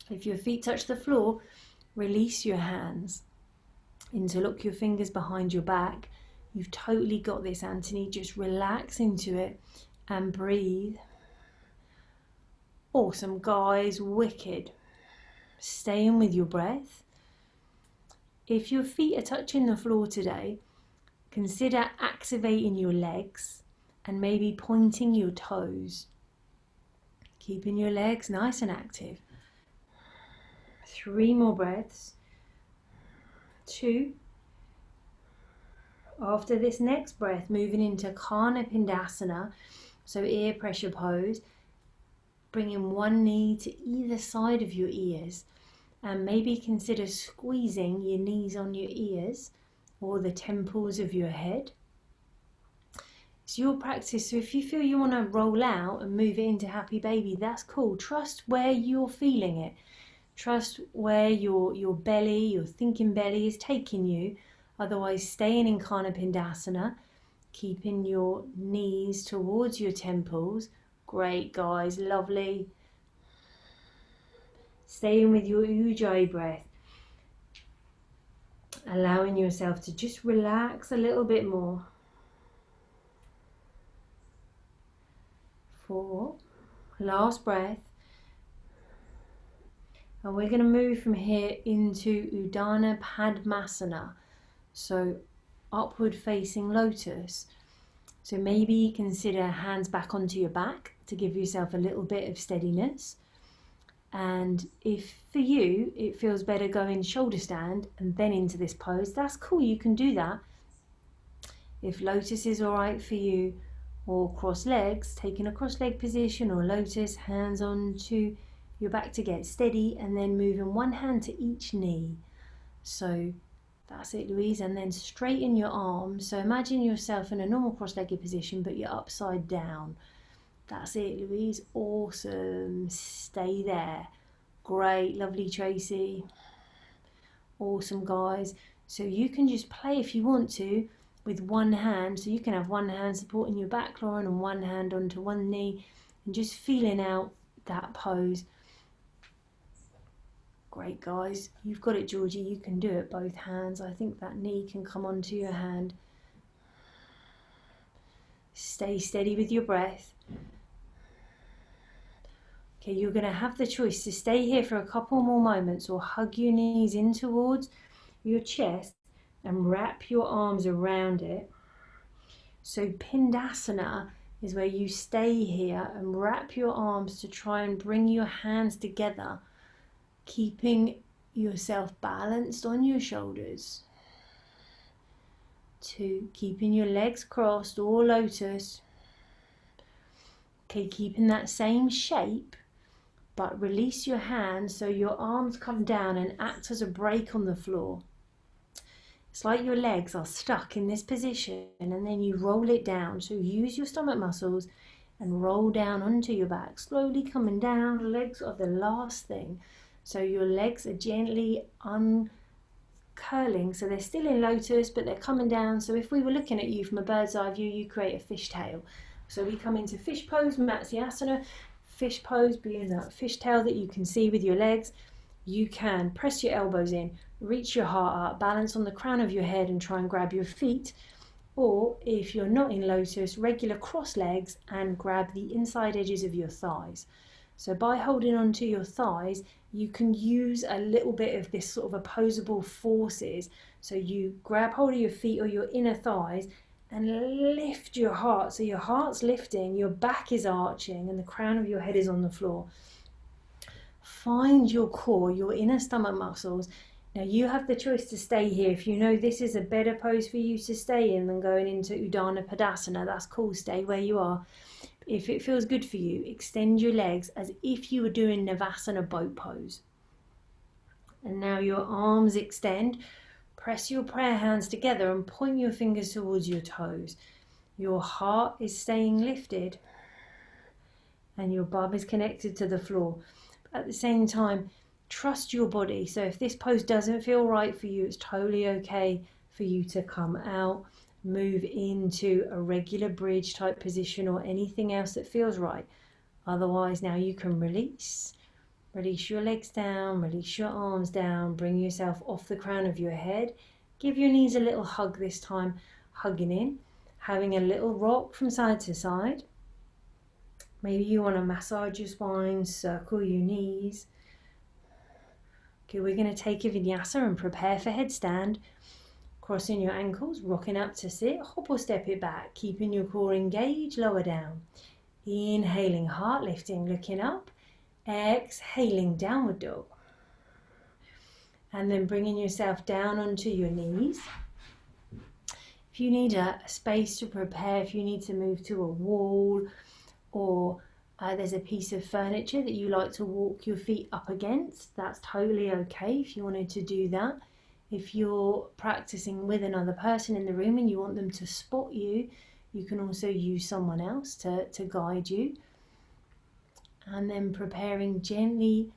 Speaker 1: If your feet touch the floor, release your hands. Interlock your fingers behind your back. You've totally got this, Anthony. Just relax into it and breathe. Awesome, guys. Wicked. Staying with your breath. If your feet are touching the floor today, consider activating your legs and maybe pointing your toes. Keeping your legs nice and active. 3 more breaths. 2. After this next breath, moving into Pindasana, so ear pressure pose, bringing one knee to either side of your ears, and maybe consider squeezing your knees on your ears or the temples of your head. It's your practice, so if you feel you want to roll out and move it into happy baby, that's cool. Trust where you're feeling it. Trust where your belly, your thinking belly is taking you. Otherwise, staying in Pindasana, keeping your knees towards your temples. Great, guys, lovely. Staying with your Ujjayi breath. Allowing yourself to just relax a little bit more. 4. Last breath. And we're going to move from here into Uddiyana Padmasana. So upward facing lotus. So maybe consider hands back onto your back to give yourself a little bit of steadiness. And if for you it feels better going shoulder stand and then into this pose, that's cool, you can do that. If lotus is alright for you, or cross legs, taking a cross leg position, or lotus, hands onto your back to get steady, and then moving one hand to each knee. So that's it, Louise, and then straighten your arms. So imagine yourself in a normal cross-legged position, but you're upside down. That's it, Louise. Awesome. Stay there. Great. Lovely, Tracy. Awesome, guys. So you can just play if you want to with one hand. So you can have one hand supporting your back, Lauren, and one hand onto one knee, and just feeling out that pose. Great, guys. You've got it, Georgie. You can do it both hands. I think that knee can come onto your hand. Stay steady with your breath. Okay, you're going to have the choice to stay here for a couple more moments or hug your knees in towards your chest and wrap your arms around it. So Pindasana is where you stay here and wrap your arms to try and bring your hands together, keeping yourself balanced on your shoulders. 2, keeping your legs crossed or lotus. Okay, keeping that same shape, but release your hands so your arms come down and act as a brake on the floor. It's like your legs are stuck in this position and then you roll it down. So use your stomach muscles and roll down onto your back, slowly coming down. Legs are the last thing. So your legs are gently uncurling, so they're still in lotus, but they're coming down. So if we were looking at you from a bird's eye view, you create a fishtail. So we come into fish pose, Matsyasana. Fish pose being that fishtail that you can see with your legs. You can press your elbows in, reach your heart up, balance on the crown of your head and try and grab your feet. Or if you're not in lotus, regular cross legs and grab the inside edges of your thighs. So by holding onto your thighs, you can use a little bit of this sort of opposable forces. So you grab hold of your feet or your inner thighs and lift your heart. So your heart's lifting, your back is arching, and the crown of your head is on the floor. Find your core, your inner stomach muscles, Now you have the choice to stay here. If you know this is a better pose for you to stay in than going into Uddiyana Pindasana, that's cool, stay where you are. If it feels good for you, extend your legs as if you were doing Navasana boat pose. And now your arms extend. Press your prayer hands together and point your fingers towards your toes. Your heart is staying lifted and your bum is connected to the floor. At the same time, trust your body. So if this pose doesn't feel right for you, it's totally okay for you to come out, move into a regular bridge type position or anything else that feels right. Otherwise, now you can release. Release your legs down, release your arms down, bring yourself off the crown of your head. Give your knees a little hug this time, hugging in, having a little rock from side to side. Maybe you want to massage your spine, circle your knees. Okay, we're going to take a Vinyasa and prepare for headstand. Crossing your ankles, rocking up to sit, hop or step it back, keeping your core engaged, lower down. Inhaling, heart lifting, looking up. Exhaling, downward dog. And then bringing yourself down onto your knees. If you need a space to prepare, if you need to move to a wall or there's a piece of furniture that you like to walk your feet up against, that's totally okay if you wanted to do that. If you're practicing with another person in the room and you want them to spot you, you can also use someone else to guide you. And then preparing gently,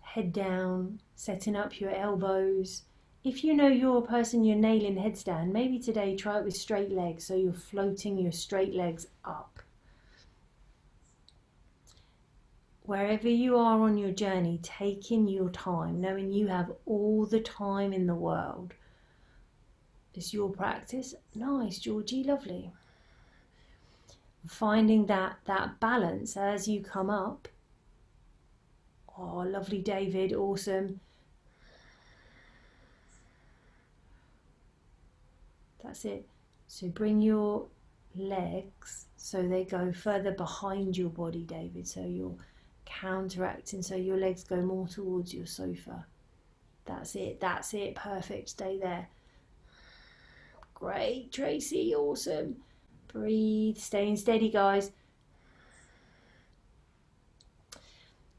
Speaker 1: head down, setting up your elbows. If you know you're a person you're nailing headstand, maybe today try it with straight legs, so you're floating your straight legs up. Wherever you are on your journey, taking your time, knowing you have all the time in the world. It's your practice. Nice, Georgie, lovely. Finding that balance as you come up. Oh, lovely, David, awesome. That's it. So bring your legs so they go further behind your body, David. So you're counteracting, so your legs go more towards your sofa. That's it, perfect, stay there. Great, Tracy, awesome. Breathe, staying steady, guys.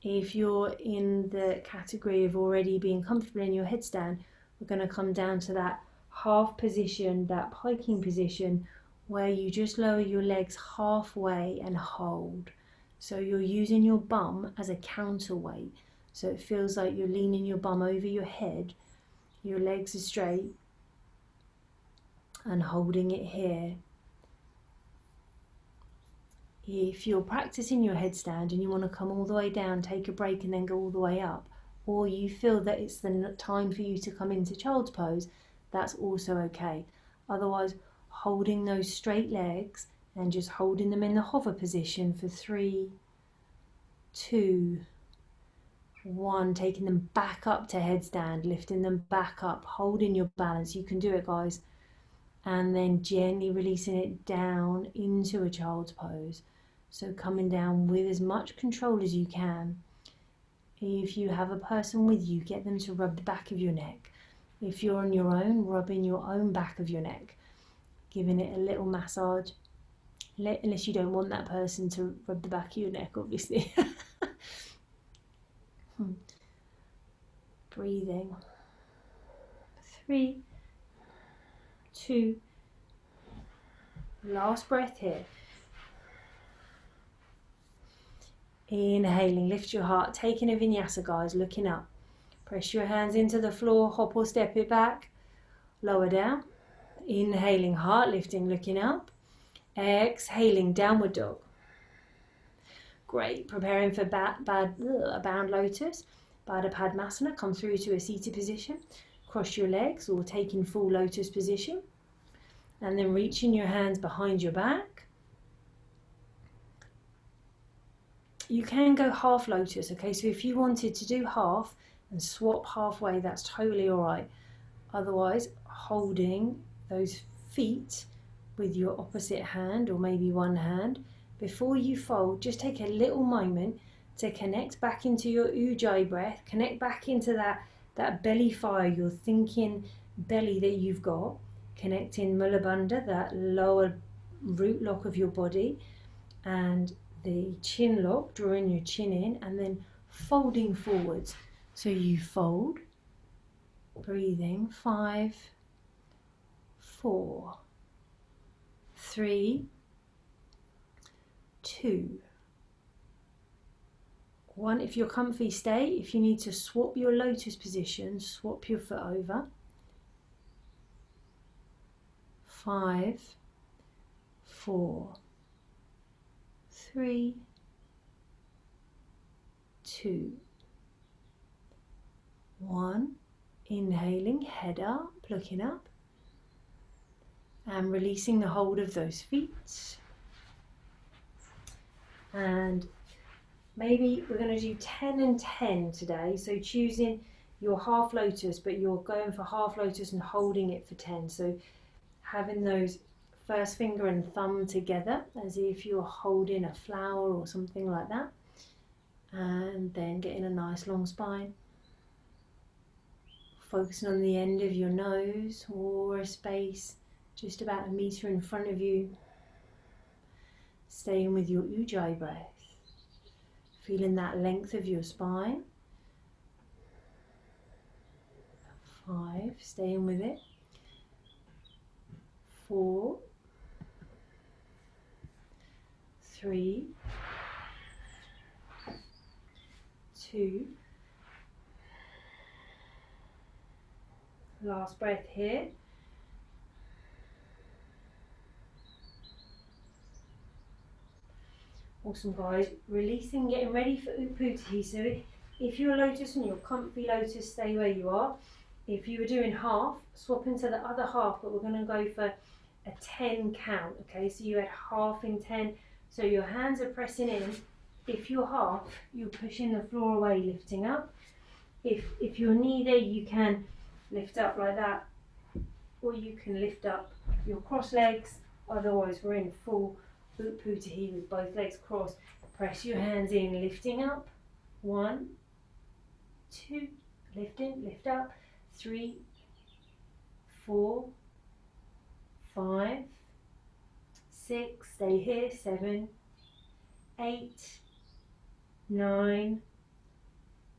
Speaker 1: If you're in the category of already being comfortable in your headstand, we're going to come down to that half position, that piking position, where you just lower your legs halfway and hold. So you're using your bum as a counterweight. So it feels like you're leaning your bum over your head, your legs are straight, and holding it here. If you're practicing your headstand and you want to come all the way down, take a break and then go all the way up, or you feel that it's the time for you to come into child's pose, that's also okay. Otherwise, holding those straight legs and just holding them in the hover position for 3, 2, 1, taking them back up to headstand, lifting them back up, holding your balance. You can do it, guys. And then gently releasing it down into a child's pose. So coming down with as much control as you can. If you have a person with you, get them to rub the back of your neck. If you're on your own, rubbing your own back of your neck, giving it a little massage. Unless you don't want that person to rub the back of your neck, obviously. Breathing. 3, 2, last breath here. Inhaling, lift your heart, taking a Vinyasa, guys, looking up. Press your hands into the floor, hop or step it back, lower down. Inhaling, heart lifting, looking up. Exhaling, downward dog. Great, preparing for a bound lotus. Baddha Padmasana, come through to a seated position. Cross your legs or take in full lotus position. And then reaching your hands behind your back. You can go half lotus, okay? So if you wanted to do half and swap halfway, that's totally all right. Otherwise, holding those feet with your opposite hand or maybe one hand, before you fold, just take a little moment to connect back into your Ujjayi breath, connect back into that that belly fire, your thinking belly that you've got, connecting Mula Bandha, that lower root lock of your body, and the chin lock, drawing your chin in, and then folding forwards. So you fold, breathing, 5, 4, 3, 2, 1. If you're comfy, stay. If you need to swap your lotus position, swap your foot over. 5, 4, 3, 2, 1. Inhaling, head up, looking up, and releasing the hold of those feet. And maybe we're going to do 10 and 10 today. So choosing your half lotus, but you're going for half lotus and holding it for 10. So having those first finger and thumb together as if you're holding a flower or something like that. And then getting a nice long spine. Focusing on the end of your nose or a space just about 1 meter in front of you. Staying with your Ujjayi breath. Feeling that length of your spine. 5, staying with it. 4, 3, 2. Last breath here. Awesome, guys. Releasing, getting ready for Upputi. So if you're lotus and you're comfy lotus, stay where you are. If you were doing half, swap into the other half, but we're going to go for a 10 count. Okay, so you had half in 10. So your hands are pressing in. If you're half, you're pushing the floor away, lifting up. If you're neither, you can lift up like that, or you can lift up your cross legs. Otherwise, we're in full Upputi with both legs crossed. Press your hands in, lifting up. 1, 2, lifting, lift up. 3, 4, 5, 6, stay here. 7, 8, 9,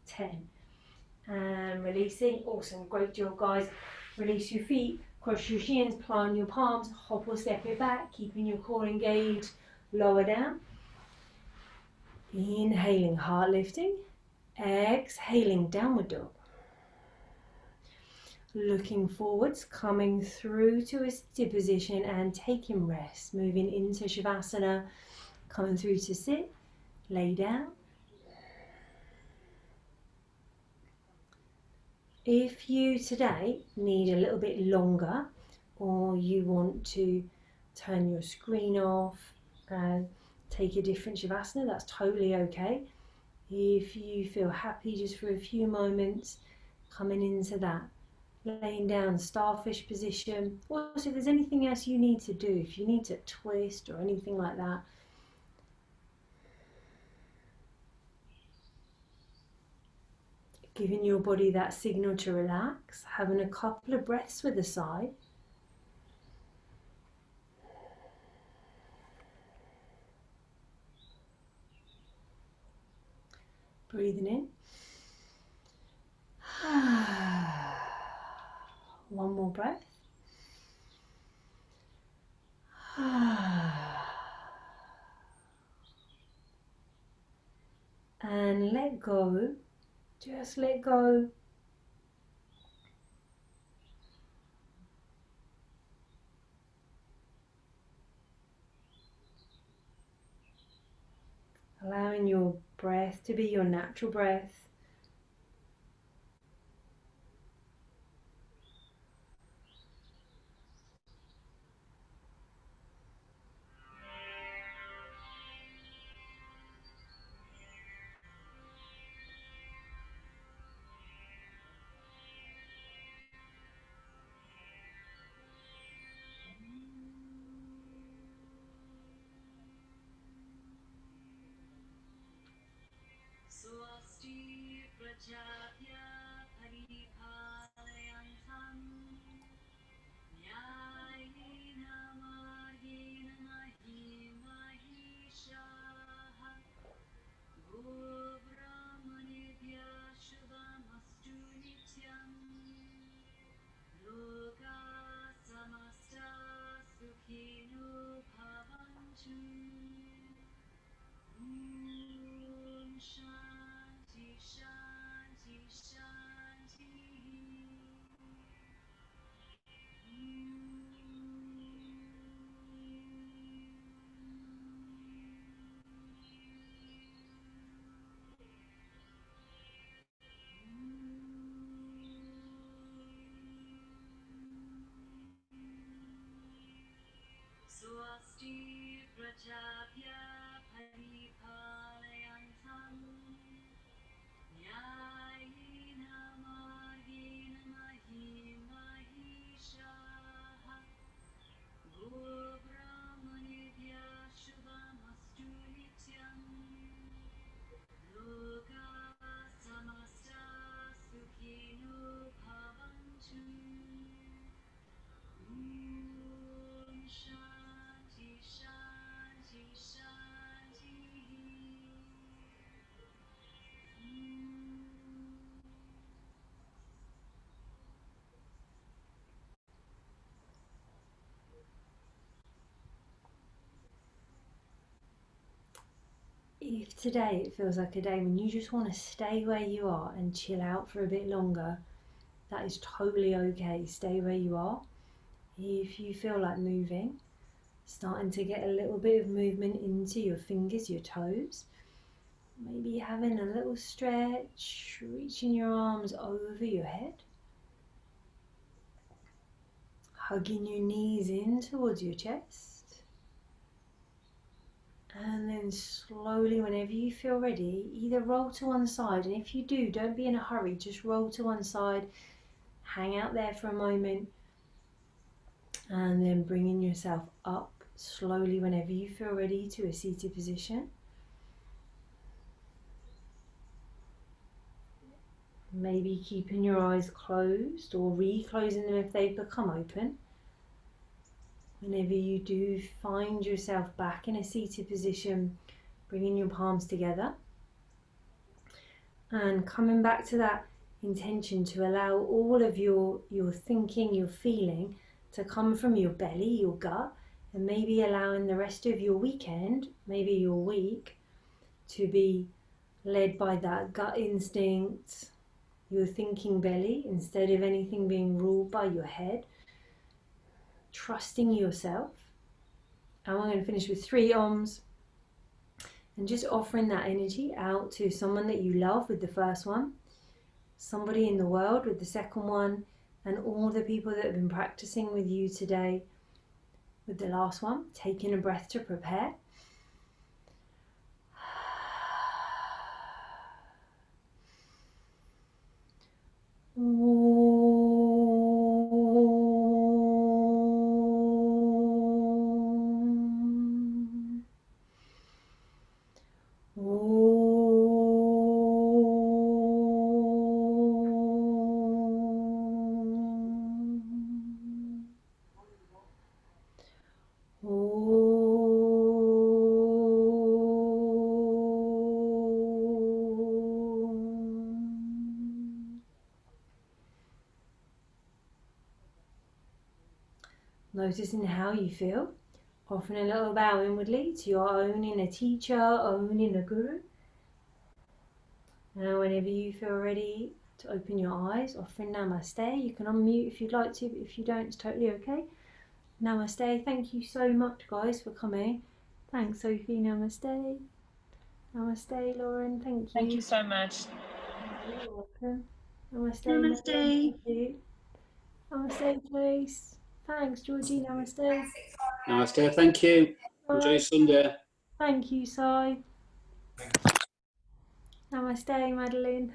Speaker 1: 10. And releasing. Awesome, great job, guys. Release your feet, cross your shins, plant your palms, hop or step it back, keeping your core engaged, lower down. Inhaling, heart lifting. Exhaling, downward dog. Looking forwards, coming through to a seated position and taking rest. Moving into Shavasana, coming through to sit, lay down. If you today need a little bit longer, or you want to turn your screen off and take a different Shavasana, that's totally okay. If you feel happy just for a few moments, coming into that laying down starfish position. Also, if there's anything else you need to do, if you need to twist or anything like that, giving your body that signal to relax, having a couple of breaths with a sigh. Breathing in. One more breath. And let go. Just let go. Allowing your breath to be your natural breath. if today it feels like a day when you just want to stay where you are and chill out for a bit longer, that is totally okay. Stay where you are. If you feel like moving, starting to get a little bit of movement into your fingers, your toes, maybe having a little stretch, reaching your arms over your head, hugging your knees in towards your chest, and then slowly, whenever you feel ready, either roll to one side, and if you do, don't be in a hurry, just roll to one side, hang out there for a moment, and then bringing yourself up slowly whenever you feel ready to a seated position. Maybe keeping your eyes closed or re-closing them if they've become open. Whenever you do find yourself back in a seated position, bringing your palms together and coming back to that intention to allow all of your thinking, your feeling to come from your belly, your gut, and maybe allowing the rest of your weekend, maybe your week, to be led by that gut instinct, your thinking belly, instead of anything being ruled by your head. Trusting yourself. And we're going to finish with 3 ohms and just offering that energy out to someone that you love with the first one, somebody in the world with the second one, and all the people that have been practicing with you today with the last one. Taking a breath to prepare. Noticing how you feel, offering a little bow inwardly to your own inner teacher, own inner guru. Now whenever you feel ready to open your eyes, offering namaste. You can unmute if you'd like to, but if you don't, it's totally okay. Namaste. Thank you so much, guys, for coming. Thanks, Sophie. Namaste. Namaste, Lauren. Thank you.
Speaker 2: Thank you so much.
Speaker 1: You're welcome. Namaste.
Speaker 3: Namaste.
Speaker 1: Thank you. Namaste, Grace. Thanks, Georgie. Namaste.
Speaker 3: Namaste. Thank you. Enjoy your Sunday.
Speaker 1: Thank you, Sai. Namaste, Madeline.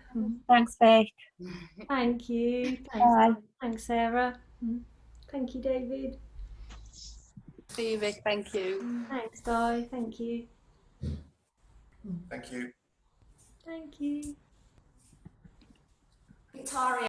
Speaker 2: Thanks, Faith.
Speaker 1: Thank you. Thanks.
Speaker 2: Bye.
Speaker 1: Thanks, Sarah. Thank you, David.
Speaker 2: See you, Vic. Thank you.
Speaker 1: Thanks, Di. Thank you.
Speaker 4: Thank you.
Speaker 1: Thank you.
Speaker 4: Victoria.